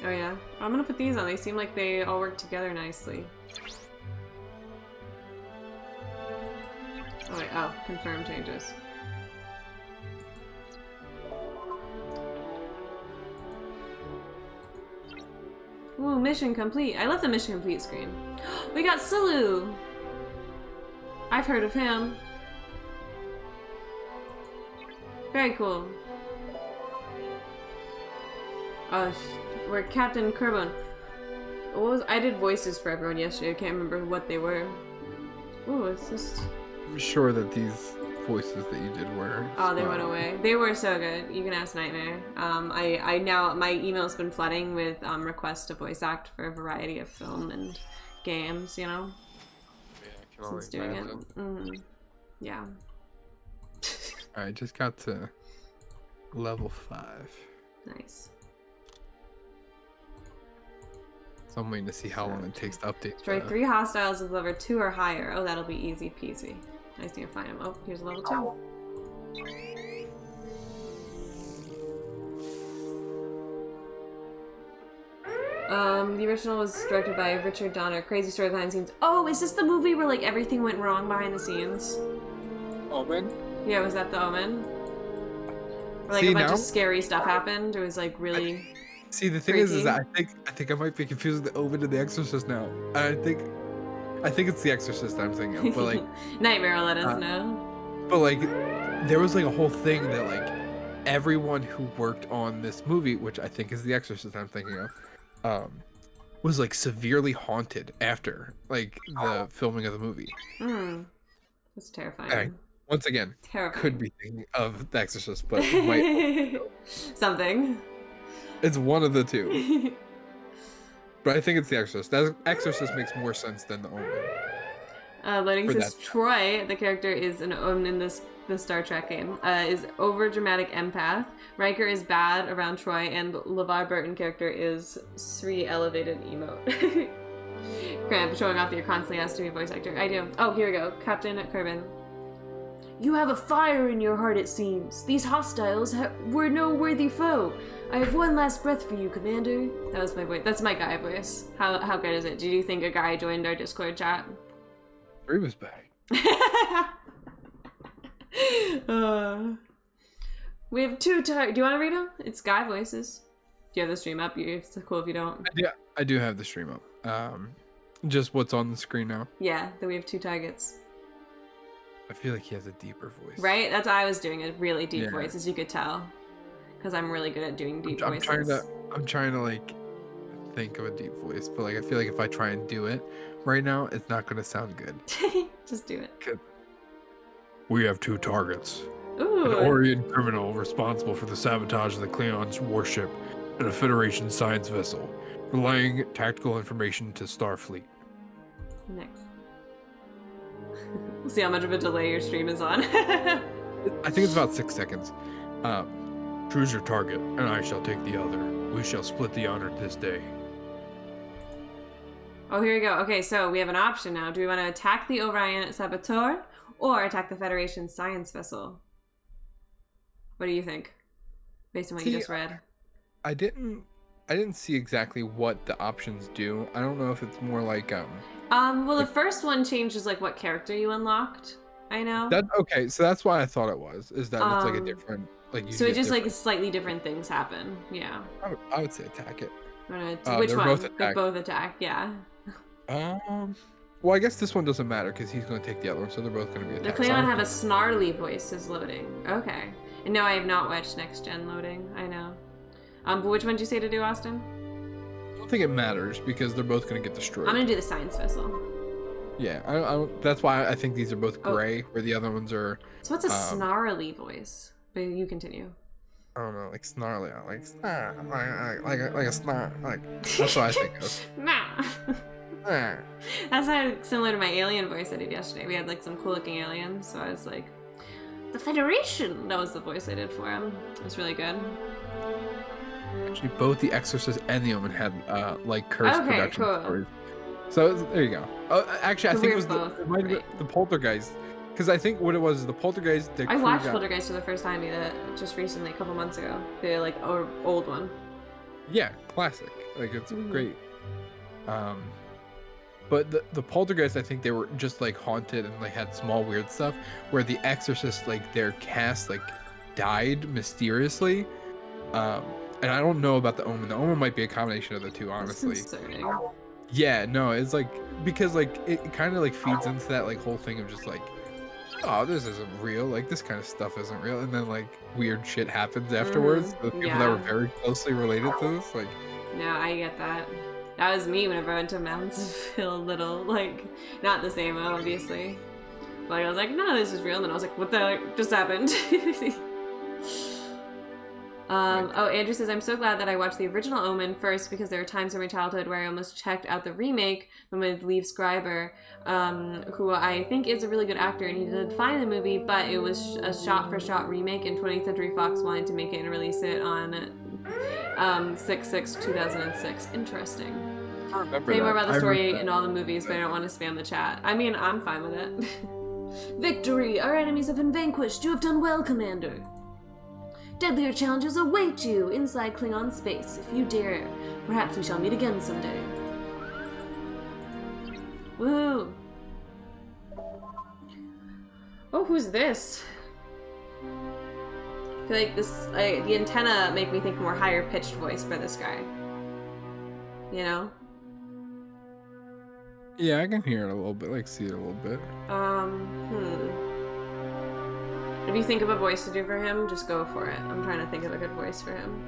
Oh yeah? I'm gonna put these on. They seem like they all work together nicely. Oh wait, oh, confirm changes. Ooh, mission complete. I love the mission complete screen. We got Sulu! I've heard of him. Very cool. Oh, we're Captain Kerbon. I did voices for everyone yesterday. I can't remember what they were. Ooh, it's just... I'm sure that these voices that you did were... Oh, they went away. They were so good. You can ask Nightmare. I now, my email's been flooding with requests to voice act for a variety of film and games, you know? Yeah, I can only Since doing imagine. it. Mm-hmm. Yeah. I just got to level 5. Nice. So I'm waiting to see how long it takes to update. Destroy 3 hostiles with level 2 or higher. Oh, that'll be easy peasy. I just need to find him. Oh, here's level 2. The original was directed by Richard Donner. Crazy story behind the scenes. Oh, is this the movie where like everything went wrong behind the scenes? Omen? Yeah, was that The Omen? Or like See, a bunch now? of scary stuff happened. It was like really. See, the thing is that I think I might be confusing The Omen and The Exorcist now. I think it's The Exorcist I'm thinking of, but like Nightmare will let us know. But like there was like a whole thing that like everyone who worked on this movie, which I think is The Exorcist I'm thinking of, was like severely haunted after like the filming of the movie. That's terrifying. Okay. Once again, Terrifying. could be thinking of The Exorcist, but it might something. It's one of the two. But I think it's The Exorcist. That Exorcist makes more sense than The Omen. Loading says Troy, the character is an Omen in the Star Trek game, is over dramatic empath. Riker is bad around Troy, and LeVar Burton character is Sri elevated emote. Cramp, showing off that you're constantly asked to be a voice actor. I do. Oh, here we go. Captain Kerbin. You have a fire in your heart, it seems. These hostiles were no worthy foe. I have one last breath for you, Commander. That was my voice. That's my guy voice. How good is it? Did you think a guy joined our Discord chat? He was back. We have 2 do you want to read them? It's guy voices. Do you have the stream up? It's cool if you don't. Yeah, I do have the stream up. Just what's on the screen now. Yeah, then we have 2 targets. I feel like he has a deeper voice. Right? That's why I was doing a really deep voice, as you could tell. Because I'm really good at doing deep voices. I'm trying to like think of a deep voice, but like I feel like if I try and do it right now, it's not gonna sound good. Just do it. We have 2 targets. Ooh. An Orion criminal responsible for the sabotage of the Klingons' warship and a Federation science vessel, relaying tactical information to Starfleet. Next. We'll see how much of a delay your stream is on. I think it's about 6 seconds. Choose your target, and I shall take the other. We shall split the honor this day. Oh, here we go. Okay, so we have an option now. Do we want to attack the Orion Saboteur or attack the Federation science vessel? What do you think? Based on what you just read. I didn't see exactly what the options do. I don't know if it's more like well, the first one changes like what character you unlocked. I know. That okay, so that's why I thought it was. Is that it's like a different like. So it just like slightly different things happen. Yeah. I would say attack it. Which one? Both attack. Both attack. Yeah. Well, I guess this one doesn't matter because he's going to take the other one, so they're both going to be The attacks. Klingon have a snarly voice is loading. Okay. And no, I have not watched Next Gen loading. I know. But which one did you say to do, Austin? I don't think it matters because they're both going to get destroyed. I'm going to do the science vessel. Yeah, I don't, that's why I think these are both gray, where the other ones are... So what's a snarly voice? But you continue. I don't know, like snarly, like like a snarl, like that's what I think of. Nah. That sounded similar to my alien voice I did yesterday. We had like some cool looking aliens, so I was like, the Federation. That was the voice I did for him. It was really good. Actually, both The Exorcist and The Omen had like cursed production stories. So there you go. Actually, I think it was the Poltergeist, because I think what it was is the Poltergeist. I watched Poltergeist for the first time just recently, a couple months ago. The like old one. Yeah, classic. Like it's great. But the Poltergeist, I think they were just like haunted and like had small weird stuff. Where The Exorcist, like their cast like died mysteriously. And I don't know about the Omen. The Omen might be a combination of the two, honestly. That's concerning. Yeah, no, it's like because like it kind of like feeds into that like whole thing of just like, oh, this isn't real. Like this kind of stuff isn't real, and then like weird shit happens afterwards. The people that were very closely related to this, like. No, I get that. That was me whenever I went to Moundsville Little, like, not the same, obviously. But I was like, no, this is real. And then I was like, what the heck just happened? Oh, Andrew says, I'm so glad that I watched the original Omen first because there were times in my childhood where I almost checked out the remake with Liev Schreiber, who I think is a really good actor, and he did fine in the movie, but it was a shot-for-shot remake, and 20th Century Fox wanted to make it and release it on 6/6/2006. Interesting. I remember Say more about the story in all the movies, but I don't want to spam the chat. I mean, I'm fine with it. Victory! Our enemies have been vanquished. You have done well, Commander. Deadlier challenges await you inside Klingon space. If you dare, perhaps we shall meet again someday. Woo! Oh, who's this? I feel like the antenna make me think more higher pitched voice for this guy. You know? Yeah, I can hear it a little bit, like see it a little bit. If you think of a voice to do for him, just go for it. I'm trying to think of a good voice for him.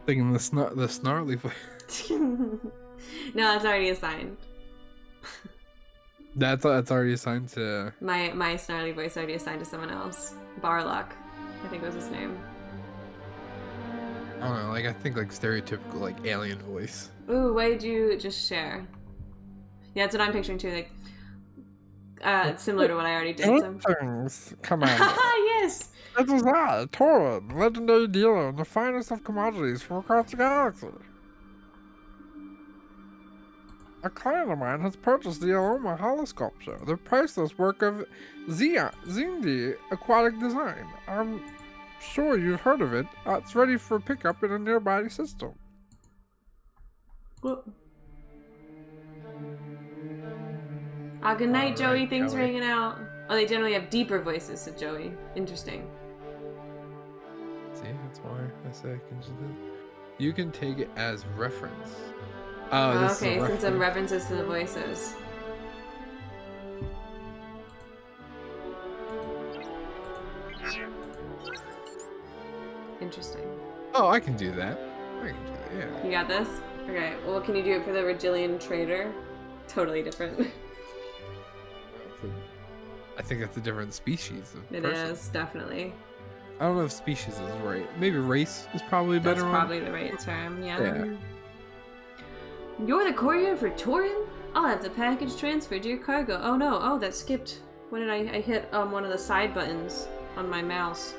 Thinking the snarly voice. No, that's already assigned. That's already assigned to... My snarly voice already assigned to someone else. Barlock, I think was his name. I don't know, like I think like stereotypical like alien voice. Ooh, why did you just share? Yeah, that's what I'm picturing too, like it's similar to what I already did. Come on. Yes! It was I, Torin, legendary dealer in the finest of commodities from across the galaxy. A client of mine has purchased the Aroma holosculpture, the priceless work of Zindi Aquatic Design. I'm sure you've heard of it. It's ready for pickup in a nearby system. What? Good night, Joey. Thanks for hanging out. Oh, they generally have deeper voices, said Joey. Interesting. See, that's why I say I can just do it. You can take it as reference. Oh, this okay, is since some references to the voices. Interesting. Oh, I can do that. I can do that, yeah. You got this? Okay, well, can you do it for the Regillian Trader? Totally different. I think that's a different species of person. It is, definitely. I don't know if species is right. Maybe race is probably a better one. That's probably the right term, yeah. You're the courier for Torin? I'll have the package transferred to your cargo. Oh no, oh, that skipped. When did I hit one of the side buttons on my mouse?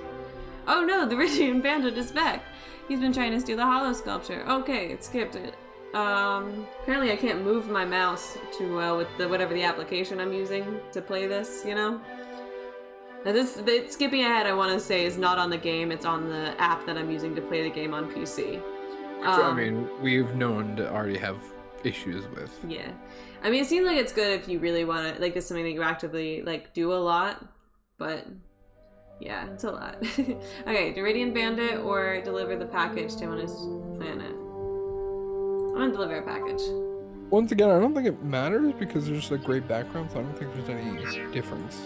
Oh no, the Ridian Bandit is back. He's been trying to steal the hollow sculpture. Okay, it skipped it. Apparently I can't move my mouse too well with whatever the application I'm using to play this, you know? Now the skipping ahead, I want to say, is not on the game, it's on the app that I'm using to play the game on PC. Which, I mean, we've known to already have issues with. Yeah. I mean, it seems like it's good if you really want to, like, it's something that you actively, like, do a lot, but... yeah, it's a lot. Okay, Deridian Bandit or deliver the package to him on his planet? I'm gonna deliver a package. Once again, I don't think it matters because there's just a great background, so I don't think there's any difference.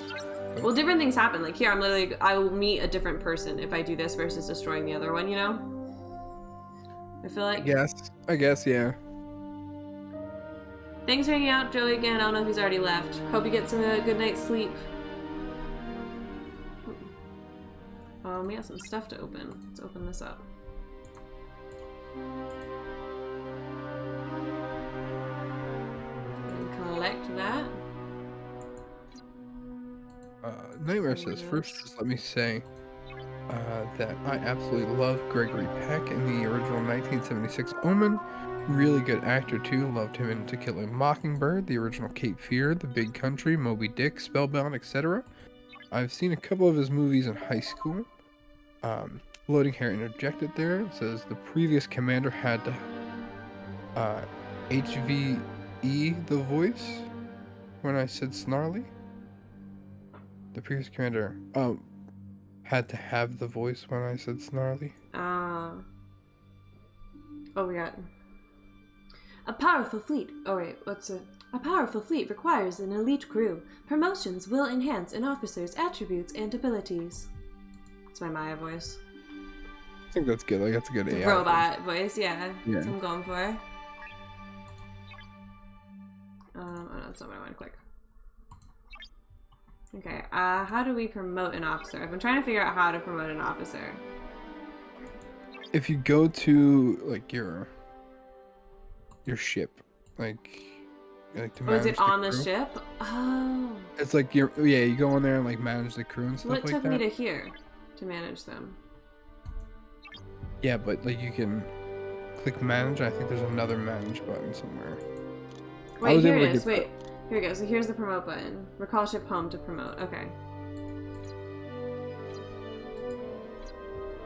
Well, different things happen. Like here, I will meet a different person if I do this versus destroying the other one, you know? I feel like... I guess, yeah. Thanks for hanging out, Joey, again. I don't know if he's already left. Hope you get some good night's sleep. we got some stuff to open. Let's open this up. And collect that. Nightmare says, first, just let me say that I absolutely love Gregory Peck in the original 1976 Omen. Really good actor, too. Loved him in To Kill a Mockingbird, the original Cape Fear, The Big Country, Moby Dick, Spellbound, etc. I've seen a couple of his movies in high school. Loading hair interjected there. It says the previous commander had to HVE the voice when I said snarly. The previous commander had to have the voice when I said snarly. Oh, we got a powerful fleet. Oh wait, what's it? A powerful fleet requires an elite crew. Promotions will enhance an officer's attributes and abilities. It's my Maya voice. I think that's good. Like that's a good AI robot voice. Yeah. That's what I'm going for. Oh no, that's not what I want to click. Okay, how do we promote an officer? I've been trying to figure out how to promote an officer. If you go to like your ship, like to manage is it on the crew. ship? Oh. It's like you go on there and like manage the crew and stuff like that. What took me to here to manage them? Yeah, but like you can click manage. I think there's another manage button somewhere. Wait, here it is. Wait. Here we go. So here's the promote button. Recall ship home to promote. Okay.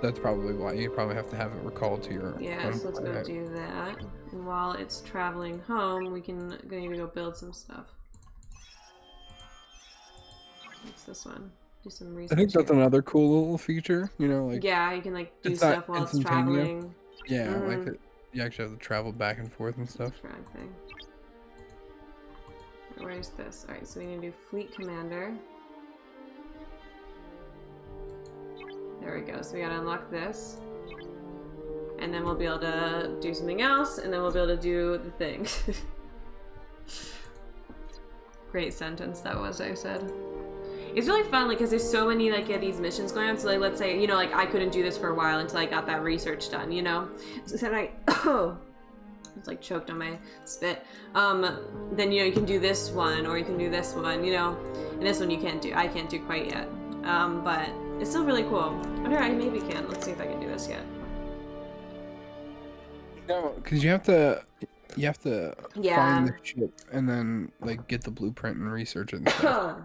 That's probably why. You probably have to have it recalled to your home so let's go do that. And while it's traveling home, we can need to go build some stuff. What's this one? Do some research. I think that's another cool little feature. You know, like yeah, you can like do stuff while it's traveling. Yeah, like you actually have to travel back and forth and stuff. Drag thing. Where's this? Alright, so we need to do Fleet Commander. There we go. So we gotta unlock this. And then we'll be able to do something else, and then we'll be able to do the thing. Great sentence that was, I said. It's really fun, like, because there's so many, like, these missions going on. So, like, let's say, you know, like, I couldn't do this for a while until I got that research done, you know? So then I... it's like choked on my spit. Then, you know, you can do this one, or you can do this one, you know? And this one you can't do. I can't do quite yet. But it's still really cool. I wonder I maybe can. Let's see if I can do this yet. No, because you have to find the ship and then, like, get the blueprint and research it and stuff.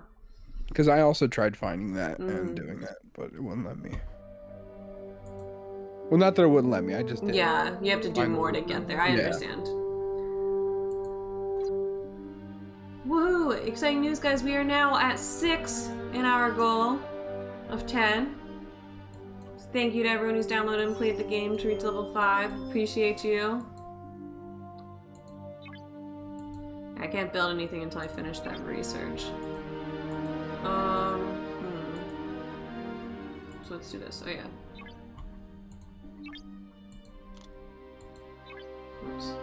Because I also tried finding that and doing that, but it wouldn't let me. Well, not that it wouldn't let me, I just didn't. Yeah, you have to do more to get there. I understand. Woo! Exciting news, guys. We are now at 6 in our goal of 10. So thank you to everyone who's downloaded and played the game to reach level 5. Appreciate you. I can't build anything until I finish that research. So let's do this. Oh yeah. Oops.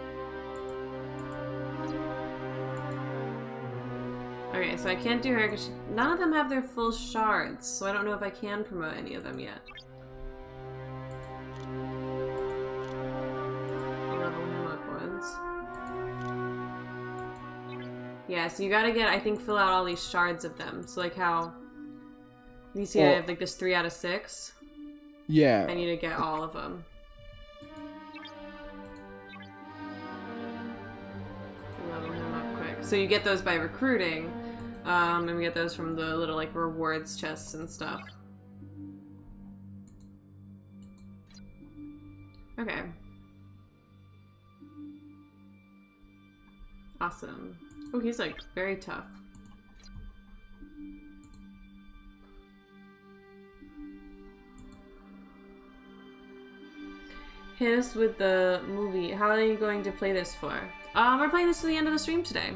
Okay, so I can't do her because none of them have their full shards, so I don't know if I can promote any of them yet. Level him upwards. Yeah, so you gotta get, I think, fill out all these shards of them. So like how you see I have like this 3 out of 6. Yeah. I need to get all of them. Level him up quick. So you get those by recruiting, and we get those from the little like rewards chests and stuff. Okay. Awesome. Oh, he's like very tough. Hit us with the movie. How are you going to play this for? We're playing this to the end of the stream today.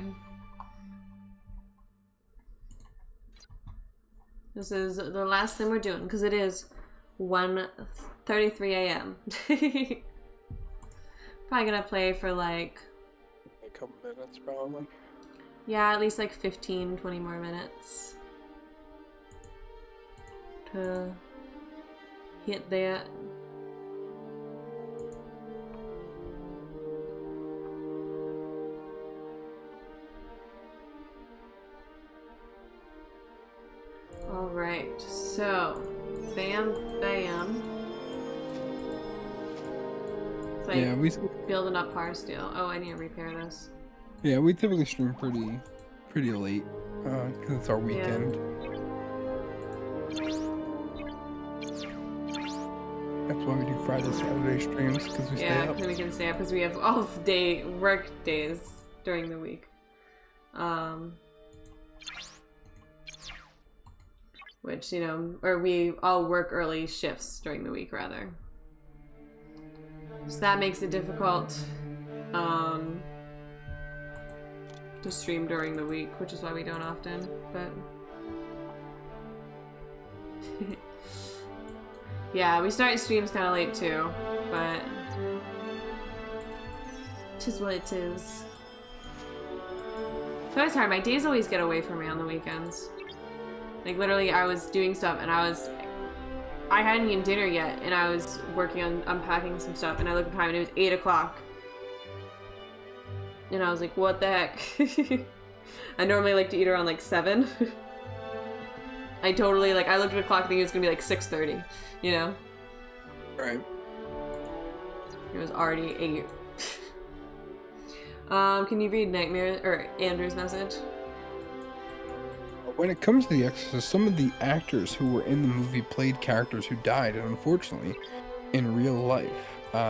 This is the last thing we're doing because it is 1:33 a.m. Probably gonna play for like a couple minutes, probably. Yeah, at least like 15, 20 more minutes. hit that. Alright, so bam, bam. It's like Yeah, we building up power steel. Oh, I need to repair this. typically stream pretty late, because it's our weekend. That's why we do Friday, Saturday streams, because we stay up. Yeah, because we can stay up because we have off day work days during the week. Which, you know, or we all work early shifts during the week, rather. So that makes it difficult to stream during the week, which is why we don't often, but... Yeah, we start streams kind of late too, but... Tis what it is. It's always hard. My days always get away from me on the weekends. Like, literally, I was doing stuff, and I hadn't eaten dinner yet, and I was working on unpacking some stuff, and I looked at the time, and it was 8 o'clock. And I was like, what the heck? I normally like to eat around, like, 7. I totally, like, I looked at the clock, thinking it was gonna be, like, 6:30, you know? Right. It was already 8. Can you read Nightmare, or Andrew's message? When it comes to The Exorcist, some of the actors who were in the movie played characters who died, and unfortunately, in real life.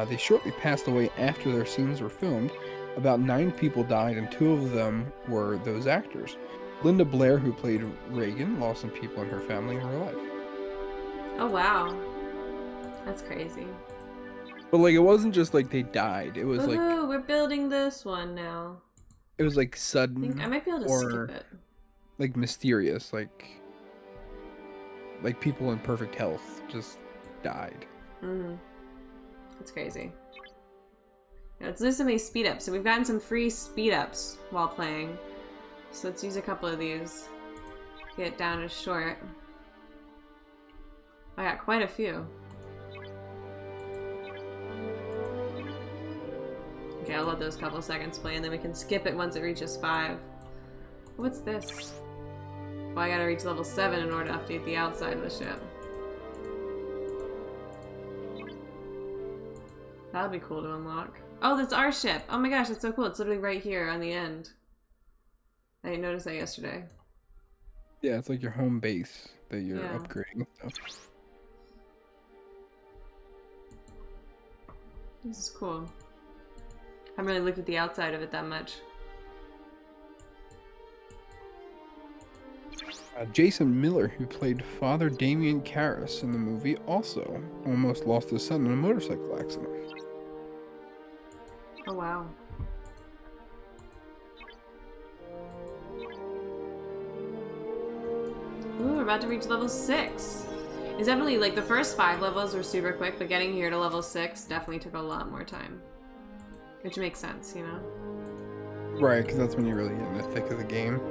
They shortly passed away after their scenes were filmed. About 9 people died, and 2 of them were those actors. Linda Blair, who played Reagan, lost some people in her family in real life. Oh, wow. That's crazy. But, like, it wasn't just, like, they died. It was, Woohoo, like... we're building this one now. It was, like, sudden. I might be able to skip it. Like, mysterious. Like people in perfect health just died. That's crazy. Yeah, let's do some of these speed ups. So we've gotten some free speed ups while playing. So let's use a couple of these. Get it down to short. I got quite a few. Okay, I'll let those couple seconds play and then we can skip it once it reaches 5. What's this? Well, I gotta reach level 7 in order to update the outside of the ship. That would be cool to unlock. Oh, that's our ship! Oh my gosh, that's so cool. It's literally right here on the end. I didn't notice that yesterday. Yeah, it's like your home base that you're Yeah. upgrading and stuff. This is cool. I haven't really looked at the outside of it that much. Jason Miller, who played Father Damien Karras in the movie, also almost lost his son in a motorcycle accident. Oh, wow. Ooh, we're about to reach level 6. It's definitely, like, the first 5 levels were super quick, but getting here to level 6 definitely took a lot more time. Which makes sense, you know? Right, because that's when you really get in the thick of the game.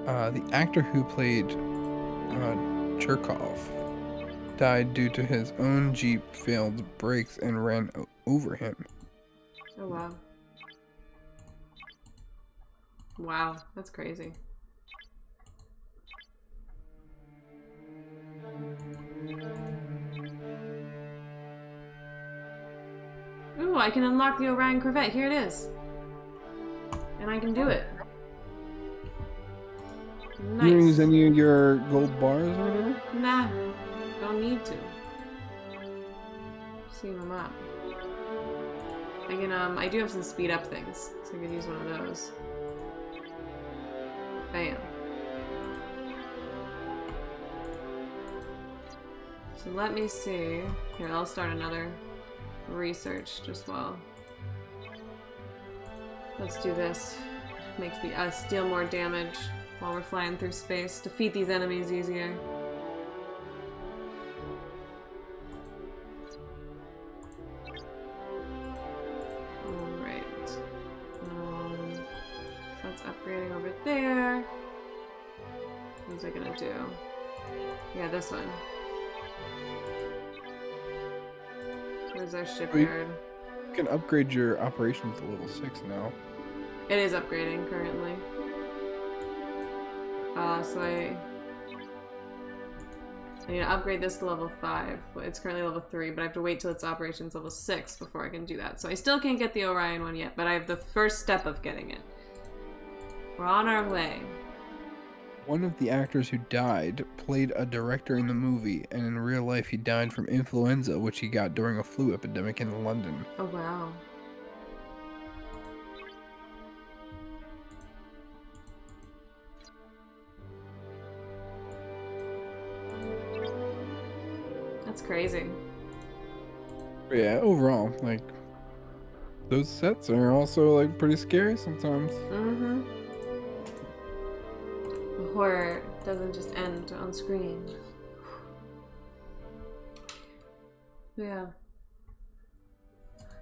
The actor who played Cherkov died due to his own Jeep failed brakes and ran over him. Oh, wow. Wow, that's crazy. Ooh, I can unlock the Orion Corvette. Here it is. And I can do it. Nice. You use any of your gold bars or whatever? Nah, don't need to. See them up. I can, I do have some speed up things, so I can use one of those. Bam. So let me see. Here, I'll start another research just while. Let's do this. Makes us deal more damage while we're flying through space. Defeat these enemies easier. Alright. So that's upgrading over there. What was I gonna do? Yeah, this one. There's our shipyard. You can upgrade your operations to level 6 now. It is upgrading currently. So I need to upgrade this to level 5. It's currently level 3, but I have to wait till its operations level 6 before I can do that. So I still can't get the Orion one yet, but I have the first step of getting it. We're on our way. One of the actors who died played a director in the movie, and in real life he died from influenza, which he got during a flu epidemic in London. Oh, wow. That's crazy. Yeah, overall, like, those sets are also, like, pretty scary sometimes. Mm-hmm. The horror doesn't just end on screen. Yeah.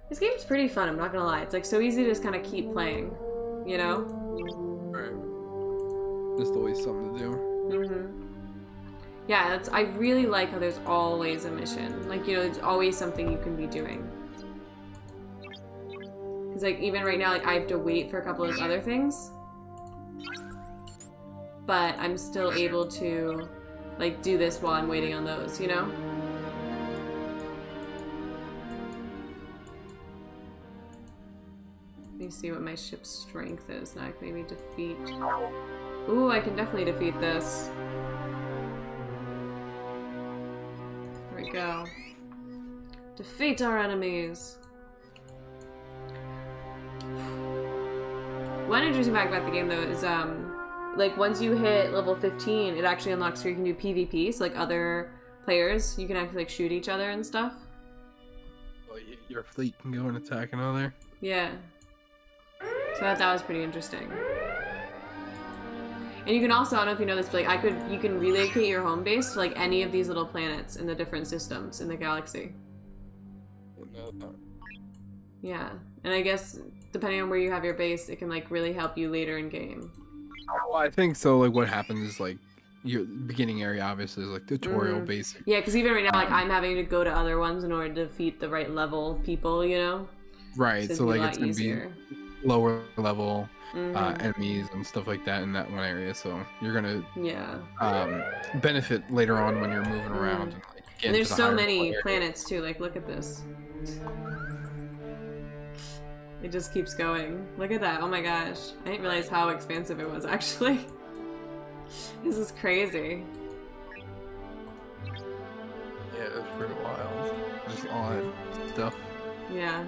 This game's pretty fun, I'm not gonna lie. It's like so easy to just kind of keep playing, you know? Right. There's always something to do. Mm-hmm. Yeah, I really like how there's always a mission. Like, you know, there's always something you can be doing. Because, like, even right now, like, I have to wait for a couple of other things. But I'm still able to, like, do this while I'm waiting on those, you know? Let me see what my ship's strength is. Now I can maybe defeat... Ooh, I can definitely defeat this. There we go. Defeat our enemies. One interesting fact about the game, though, is, like, once you hit level 15, it actually unlocks where you can do PvP, so, like, other players, you can actually, like, shoot each other and stuff. Well, your fleet can go and attack another. Yeah. So that was pretty interesting. And you can also, I don't know if you know this, but, like, you can relocate your home base to, like, any of these little planets in the different systems in the galaxy. Yeah. And I guess, depending on where you have your base, it can, like, really help you later in game. Well, I think so. Like, what happens is, like, your beginning area obviously is, like, tutorial basic. Yeah, because even right now, like, I'm having to go to other ones in order to defeat the right level people, you know? Right, so, like, it's going to be lower level Mm-hmm. Enemies and stuff like that in that one area, so you're gonna yeah benefit later on when you're moving around. And, like, and there's so many planets too. Like, look at this. It just keeps going. Look at that. Oh my gosh, I didn't realize how expansive it was actually. This is crazy. Yeah, it's pretty wild. Just all that stuff. Yeah.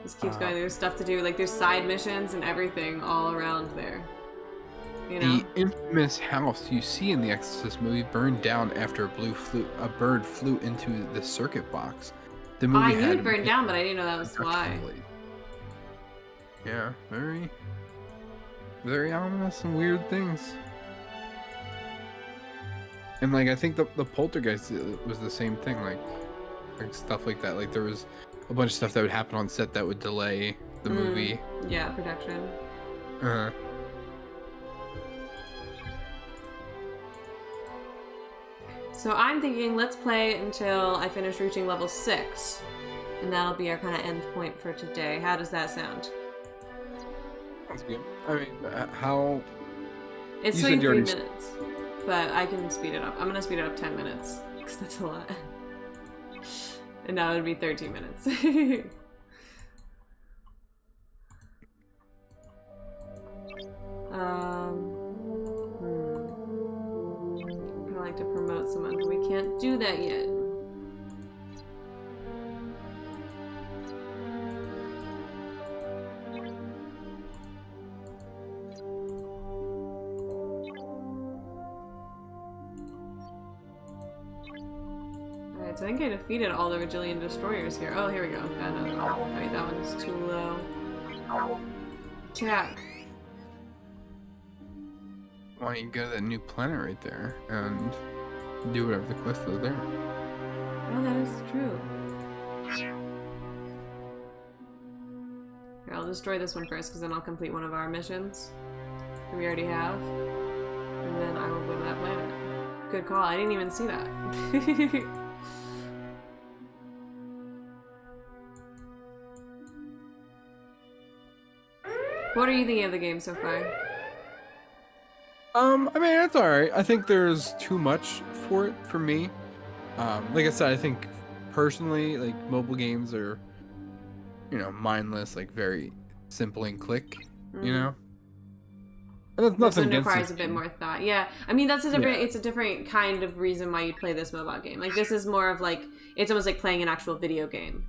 Just keeps going. There's stuff to do. Like, there's side missions and everything all around there. You know? The infamous house you see in the Exorcist movie burned down after a bird flew into the circuit box. The movie I knew it burned down, but I didn't know that was why. Yeah, very, very ominous and weird things. And, like, I think the Poltergeist was the same thing. Like stuff like that. Like, there was a bunch of stuff that would happen on set that would delay the movie. Yeah, production. So I'm thinking, let's play until I finish reaching level 6. And that'll be our kind of end point for today. How does that sound? Sounds good. I mean, how... It's 23 minutes. But I can speed it up. I'm going to speed it up 10 minutes. Because that's a lot. And now it would be 13 minutes. I'd like to promote someone, but we can't do that yet. Alright, so I think I defeated all the Regillian destroyers here. Oh, here we go. Got another one. Wait, that one's too low. Attack. Why don't you go to that new planet right there and do whatever the quest is there? Oh, that is true. Here, I'll destroy this one first, because then I'll complete one of our missions that we already have. And then I will go to that planet. Good call. I didn't even see that. What are you thinking of the game so far? I mean, it's alright. I think there's too much for it for me. Like I said, I think personally, like mobile games are, mindless, like very simple and click, you know? And that's This nothing one against requires this a bit game. more thought. Yeah, I mean that's a different. Yeah. It's a different kind of reason why you'd play this mobile game. Like this is more of like it's almost like playing an actual video game.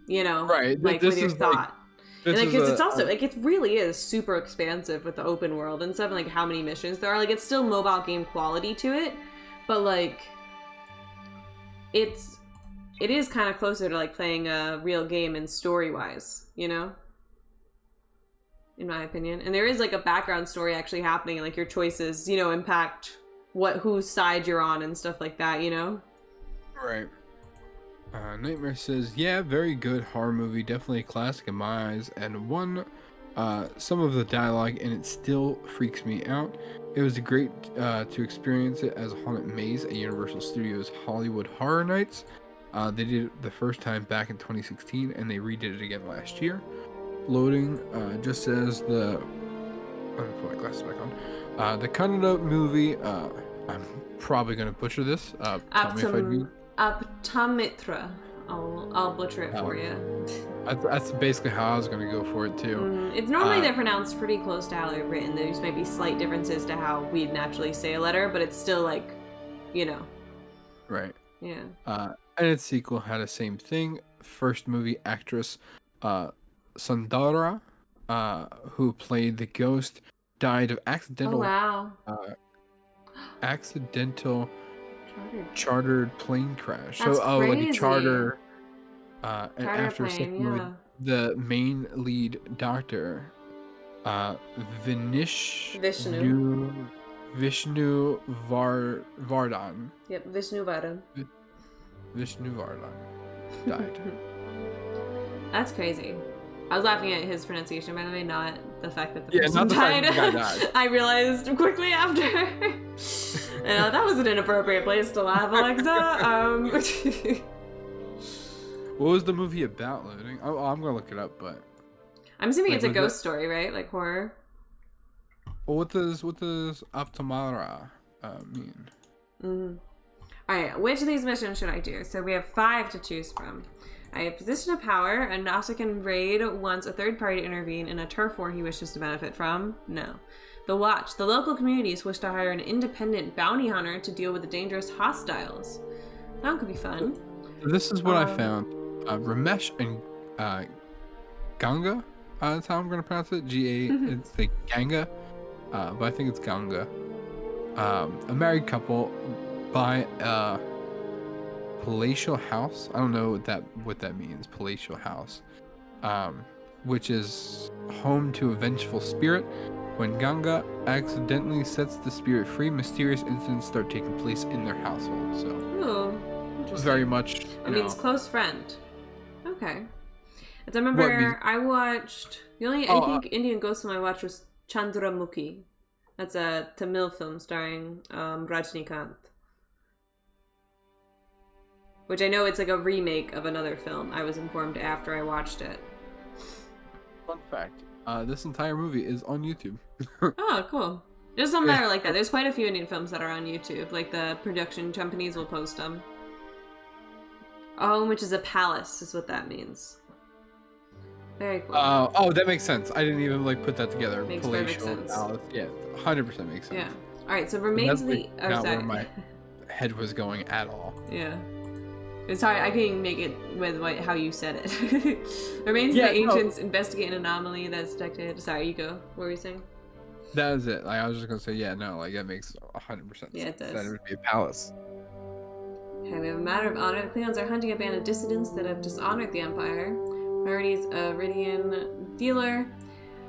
Right. Like with This your is like thought. And this like, is because it's also like it really is super expansive with the open world and stuff, and like how many missions there are. Like it's still mobile game quality to it, but like it is kind of closer to like playing a real game in story wise, in my opinion. And there is like a background story actually happening, and like your choices, impact whose side you're on and stuff like that, Right. Nightmare says, yeah, very good horror movie, definitely a classic in my eyes, and some of the dialogue in it still freaks me out. It was great to experience it as a haunted maze at Universal Studios Hollywood Horror Nights. They did it the first time back in 2016, and they redid it again last year. Loading just says let me put my glasses back on. The Kannada movie, I'm probably going to butcher this. Tell me if I do. Aptamitra. I'll butcher it for you. That's basically how I was going to go for it too. It's normally they're pronounced pretty close to how they're written. There just might be slight differences to how we'd naturally say a letter, but it's still like, Right. Yeah. And its sequel had the same thing. First movie actress Sundara, who played the ghost, died of accidental chartered plane crash. That's like a crazy. charter. And after plane, second movie, the main lead doctor, Vishnu Vardhan. Yep, Vishnu Vardhan. Vishnu Vardhan died. That's crazy. I was laughing at his pronunciation, by the way, not the fact that the person not the died. fact that the guy died. I realized quickly after. That was an inappropriate place to laugh, Alexa. What was the movie about, Loading? I'm gonna look it up, but I'm assuming it's a ghost story, right? Like horror. Well, what does Aptamara mean? Mm-hmm. All right, which of these missions should I do? So we have 5 to choose from. I have Position of Power. A Nausicaan raid wants a third party to intervene in a turf war he wishes to benefit from. No. The Watch. The local communities wish to hire an independent bounty hunter to deal with the dangerous hostiles. That could be fun. This is what I found. Ramesh and Ganga. That's how I'm going to pronounce it. G-A. It's like Ganga. But I think it's Ganga. A married couple buy a palatial house. I don't know what that means. Palatial house. Which is home to a vengeful spirit. When Ganga accidentally sets the spirit free, mysterious incidents start taking place in their household. So, interesting. Very much. It means close friend. Okay. As I remember, I watched the only I think Indian ghost film I watched was Chandramukhi. That's a Tamil film starring Rajnikant. Which I know it's like a remake of another film. I was informed after I watched it. Fun fact. This entire movie is on YouTube. Oh, cool. There's some that are like that. There's quite a few Indian films that are on YouTube. Like the production companies will post them. Which is a palace is what that means. Very cool. That makes sense. I didn't even put that together. Makes perfect sense. Palace. Yeah, 100% makes sense. Yeah. All right, so remains the... not where my head was going at all. Yeah. It's hard. I can make it with how you said it. Remains the ancients investigate an anomaly that's detected. Sorry, you go. What were you saying? That was it. I was just gonna say, that makes 100% sense. Yeah, it does. That it would be a palace. Okay, we have a matter of honor. The Klingons are hunting a band of dissidents that have dishonored the Empire. Priorities: a Ridian dealer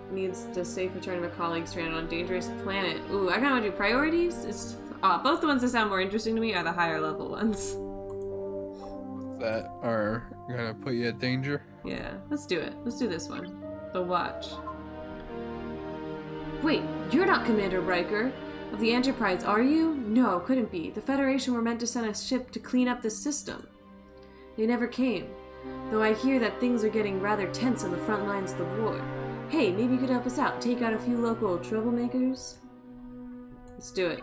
needs the safe return of a colleague stranded on a dangerous planet. Ooh, I kind of want to do priorities. Both the ones that sound more interesting to me are the higher level ones. That are gonna put you at danger? Yeah, let's do it. Let's do this one. The Watch. Wait, you're not Commander Riker of the Enterprise, are you? No, couldn't be. The Federation were meant to send a ship to clean up the system. They never came, though I hear that things are getting rather tense on the front lines of the war. Hey, maybe you could help us out. Take out a few local troublemakers. Let's do it.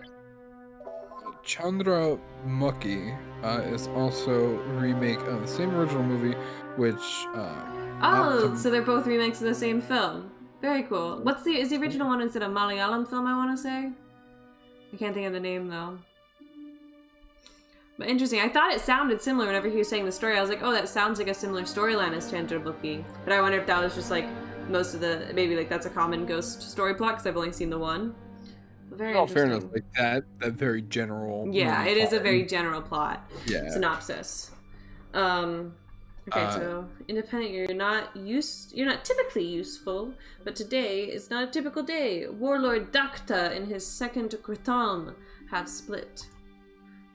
Chandra Mukhi is also a remake of the same original movie, which so they're both remakes of the same film. Very cool. Is the original one, is it a Malayalam film, I want to say? I can't think of the name though. But interesting. I thought it sounded similar whenever he was saying the story. I was like, oh, that sounds like a similar storyline as Chandra Mukhi. But I wonder if that was just like most of the, maybe like that's a common ghost story plot because I've only seen the one. But very interesting. Fair enough. Like that very general. Yeah, it is a very general plot. Yeah. Synopsis. Okay, so independent, you're not typically useful, but today is not a typical day. Warlord Dakta and his second Kritam have split.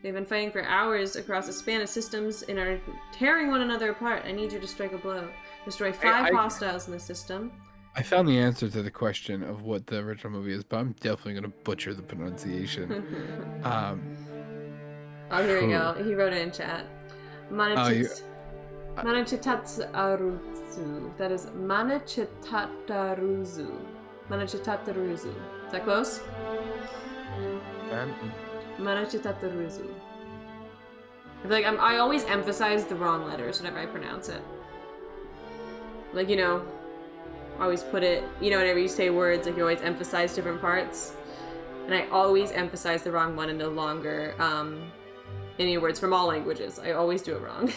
They've been fighting for hours across a span of systems and are tearing one another apart. I need you to strike a blow. Destroy 5 hostiles in the system. I found the answer to the question of what the original movie is, but I'm definitely going to butcher the pronunciation. Here we go. He wrote it in chat. Manachitatarutsu. That is Manachitataruzu. Manachitataruzu. Is that close? Manachitataruzu. I feel like I always emphasize the wrong letters whenever I pronounce it. Like, I always put it, whenever you say words, like you always emphasize different parts. And I always emphasize the wrong one in the longer, any words from all languages. I always do it wrong.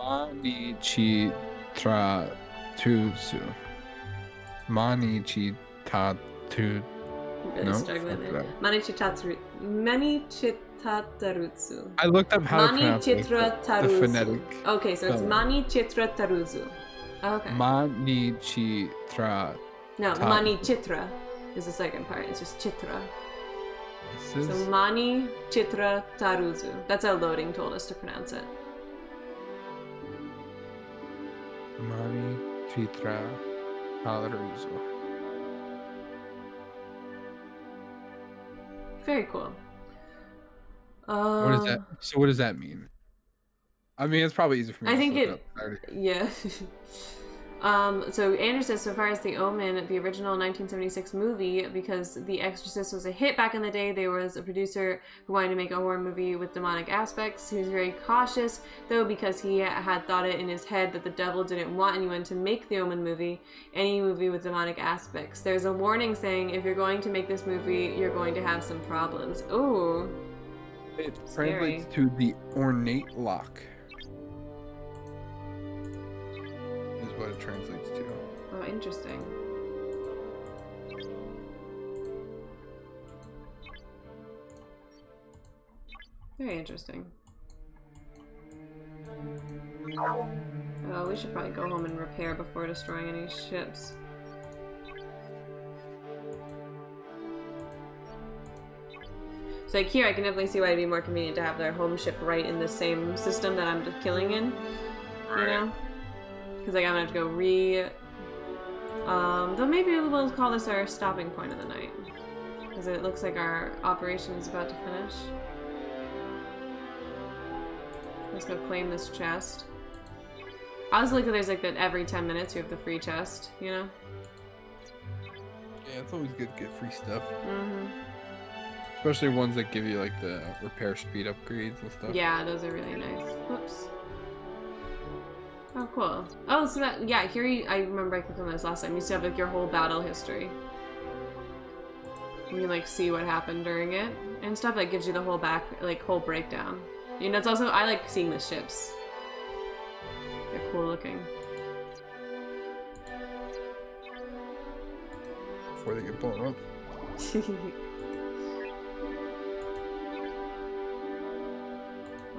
Manichitatuzu. Manichitatu. Really struggling there. Manichitatarutsu. I looked up how to pronounce it, the phonetic. Okay, so it's Manichitataruzu. Okay. Manichitra. No, Manichitra is the second part. It's just Chitra. So Manichitataruzu. That's how loading told us to pronounce it. Manichitataruzu. Very cool. What does that? So what does that mean? I mean, it's probably easy for me. I think it. Yeah. So Andrew says, so far as The Omen, the original 1976 movie, because The Exorcist was a hit back in the day, there was a producer who wanted to make a horror movie with demonic aspects. He was very cautious, though, because he had thought it in his head that the devil didn't want anyone to make The Omen movie, any movie with demonic aspects. There's a warning saying, if you're going to make this movie, you're going to have some problems. Ooh. It translates to the ornate lock. What it translates to. Oh, interesting. Very interesting. Oh, we should probably go home and repair before destroying any ships. So like here, I can definitely see why it'd be more convenient to have their home ship right in the same system that I'm killing in. You know? Because like I'm gonna have to go though maybe we'll call this our stopping point of the night. Because it looks like our operation is about to finish. Let's go claim this chest. I was looking, there's like that every 10 minutes you have the free chest, Yeah, it's always good to get free stuff. Mm-hmm. Especially ones that give you like the repair speed upgrades and stuff. Yeah, those are really nice. Whoops. Oh, cool. Oh, so that, yeah, here I remember I clicked on this last time. You used to have like your whole battle history. You can like see what happened during it and stuff. Like gives you the whole whole breakdown. It's also, I like seeing the ships. They're cool looking. Before they get blown up.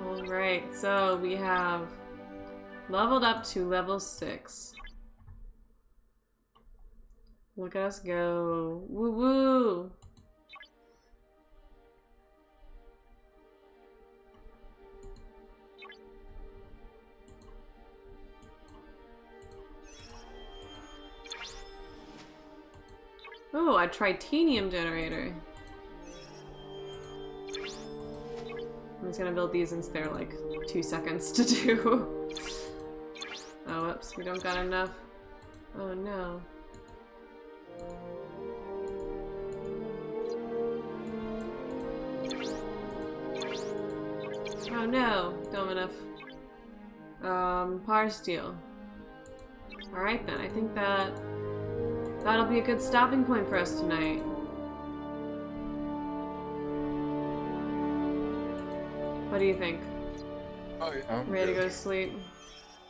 Alright, so we have leveled up to level 6. Look at us go. Woo woo! Oh, a tritanium generator. I'm just gonna build these since they're like 2 seconds to do. Oh, whoops, we don't got enough. Oh no. Oh no, dumb enough. Power steel. Alright then, I think that'll be a good stopping point for us tonight. What do you think? Oh, yeah. Ready to go to sleep?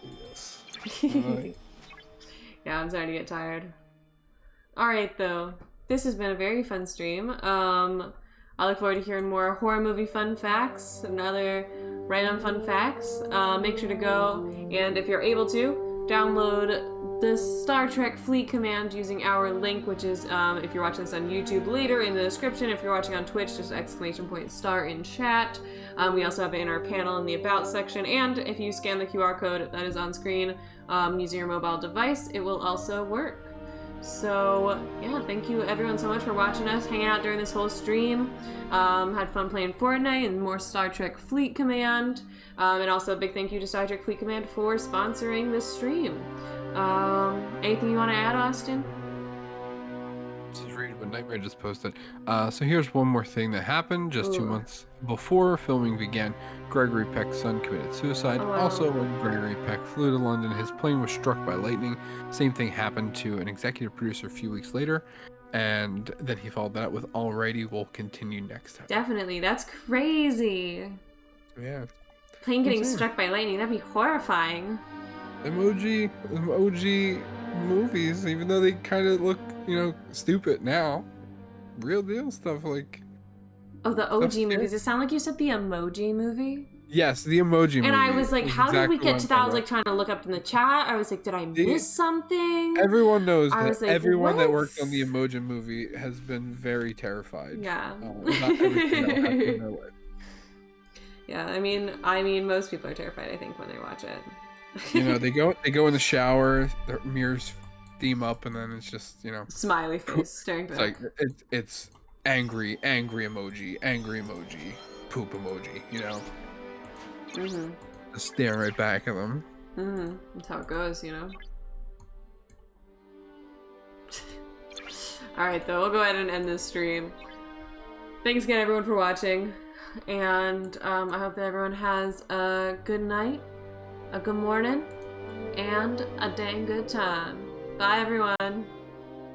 Yes. Yeah, I'm starting to get tired. Alright though, this has been a very fun stream. I look forward to hearing more horror movie fun facts and other random fun facts. Make sure to go, and if you're able to, download the Star Trek Fleet Command using our link, which is, if you're watching this on YouTube, later in the description. If you're watching on Twitch, just !star in chat. We also have it in our panel in the About section, and if you scan the QR code that is on screen using your mobile device, it will also work. So, yeah, thank you everyone so much for watching us, hanging out during this whole stream. Had fun playing Fortnite and more Star Trek Fleet Command. And also a big thank you to Star Trek Fleet Command for sponsoring this stream. Anything you want to add, Austin? Just read what Nightmare just posted. So here's one more thing that happened just 2 months before filming began. Gregory Peck's son committed suicide. Oh, wow. Also, when Gregory Peck flew to London, his plane was struck by lightning. Same thing happened to an executive producer a few weeks later. And then he followed that up with, "Alrighty, we'll continue next time." Definitely, that's crazy. Yeah. Plane getting struck by lightning, that'd be horrifying. Emoji movies, even though they kind of look, stupid now. Real deal stuff like... Oh, the OG movies. It sounded like you said the Emoji movie. Yes, the Emoji movie. And I was like, how did we get to that? I was like about. trying to look up in the chat. I was like, did I miss something? Everyone knows I that was like, everyone that what? worked on the Emoji movie has been very terrified. Yeah. About everything that happened in their life. Yeah, I mean, most people are terrified, I think, when they watch it. They go in the shower, their mirrors steam up, and then it's just, Smiley face staring back. It's it's angry emoji, poop emoji, Mm-hmm. Just stare right back at them. Mm-hmm. That's how it goes, Alright, though, we'll go ahead and end this stream. Thanks again, everyone, for watching. And I hope that everyone has a good night, a good morning, and a dang good time. Bye, everyone.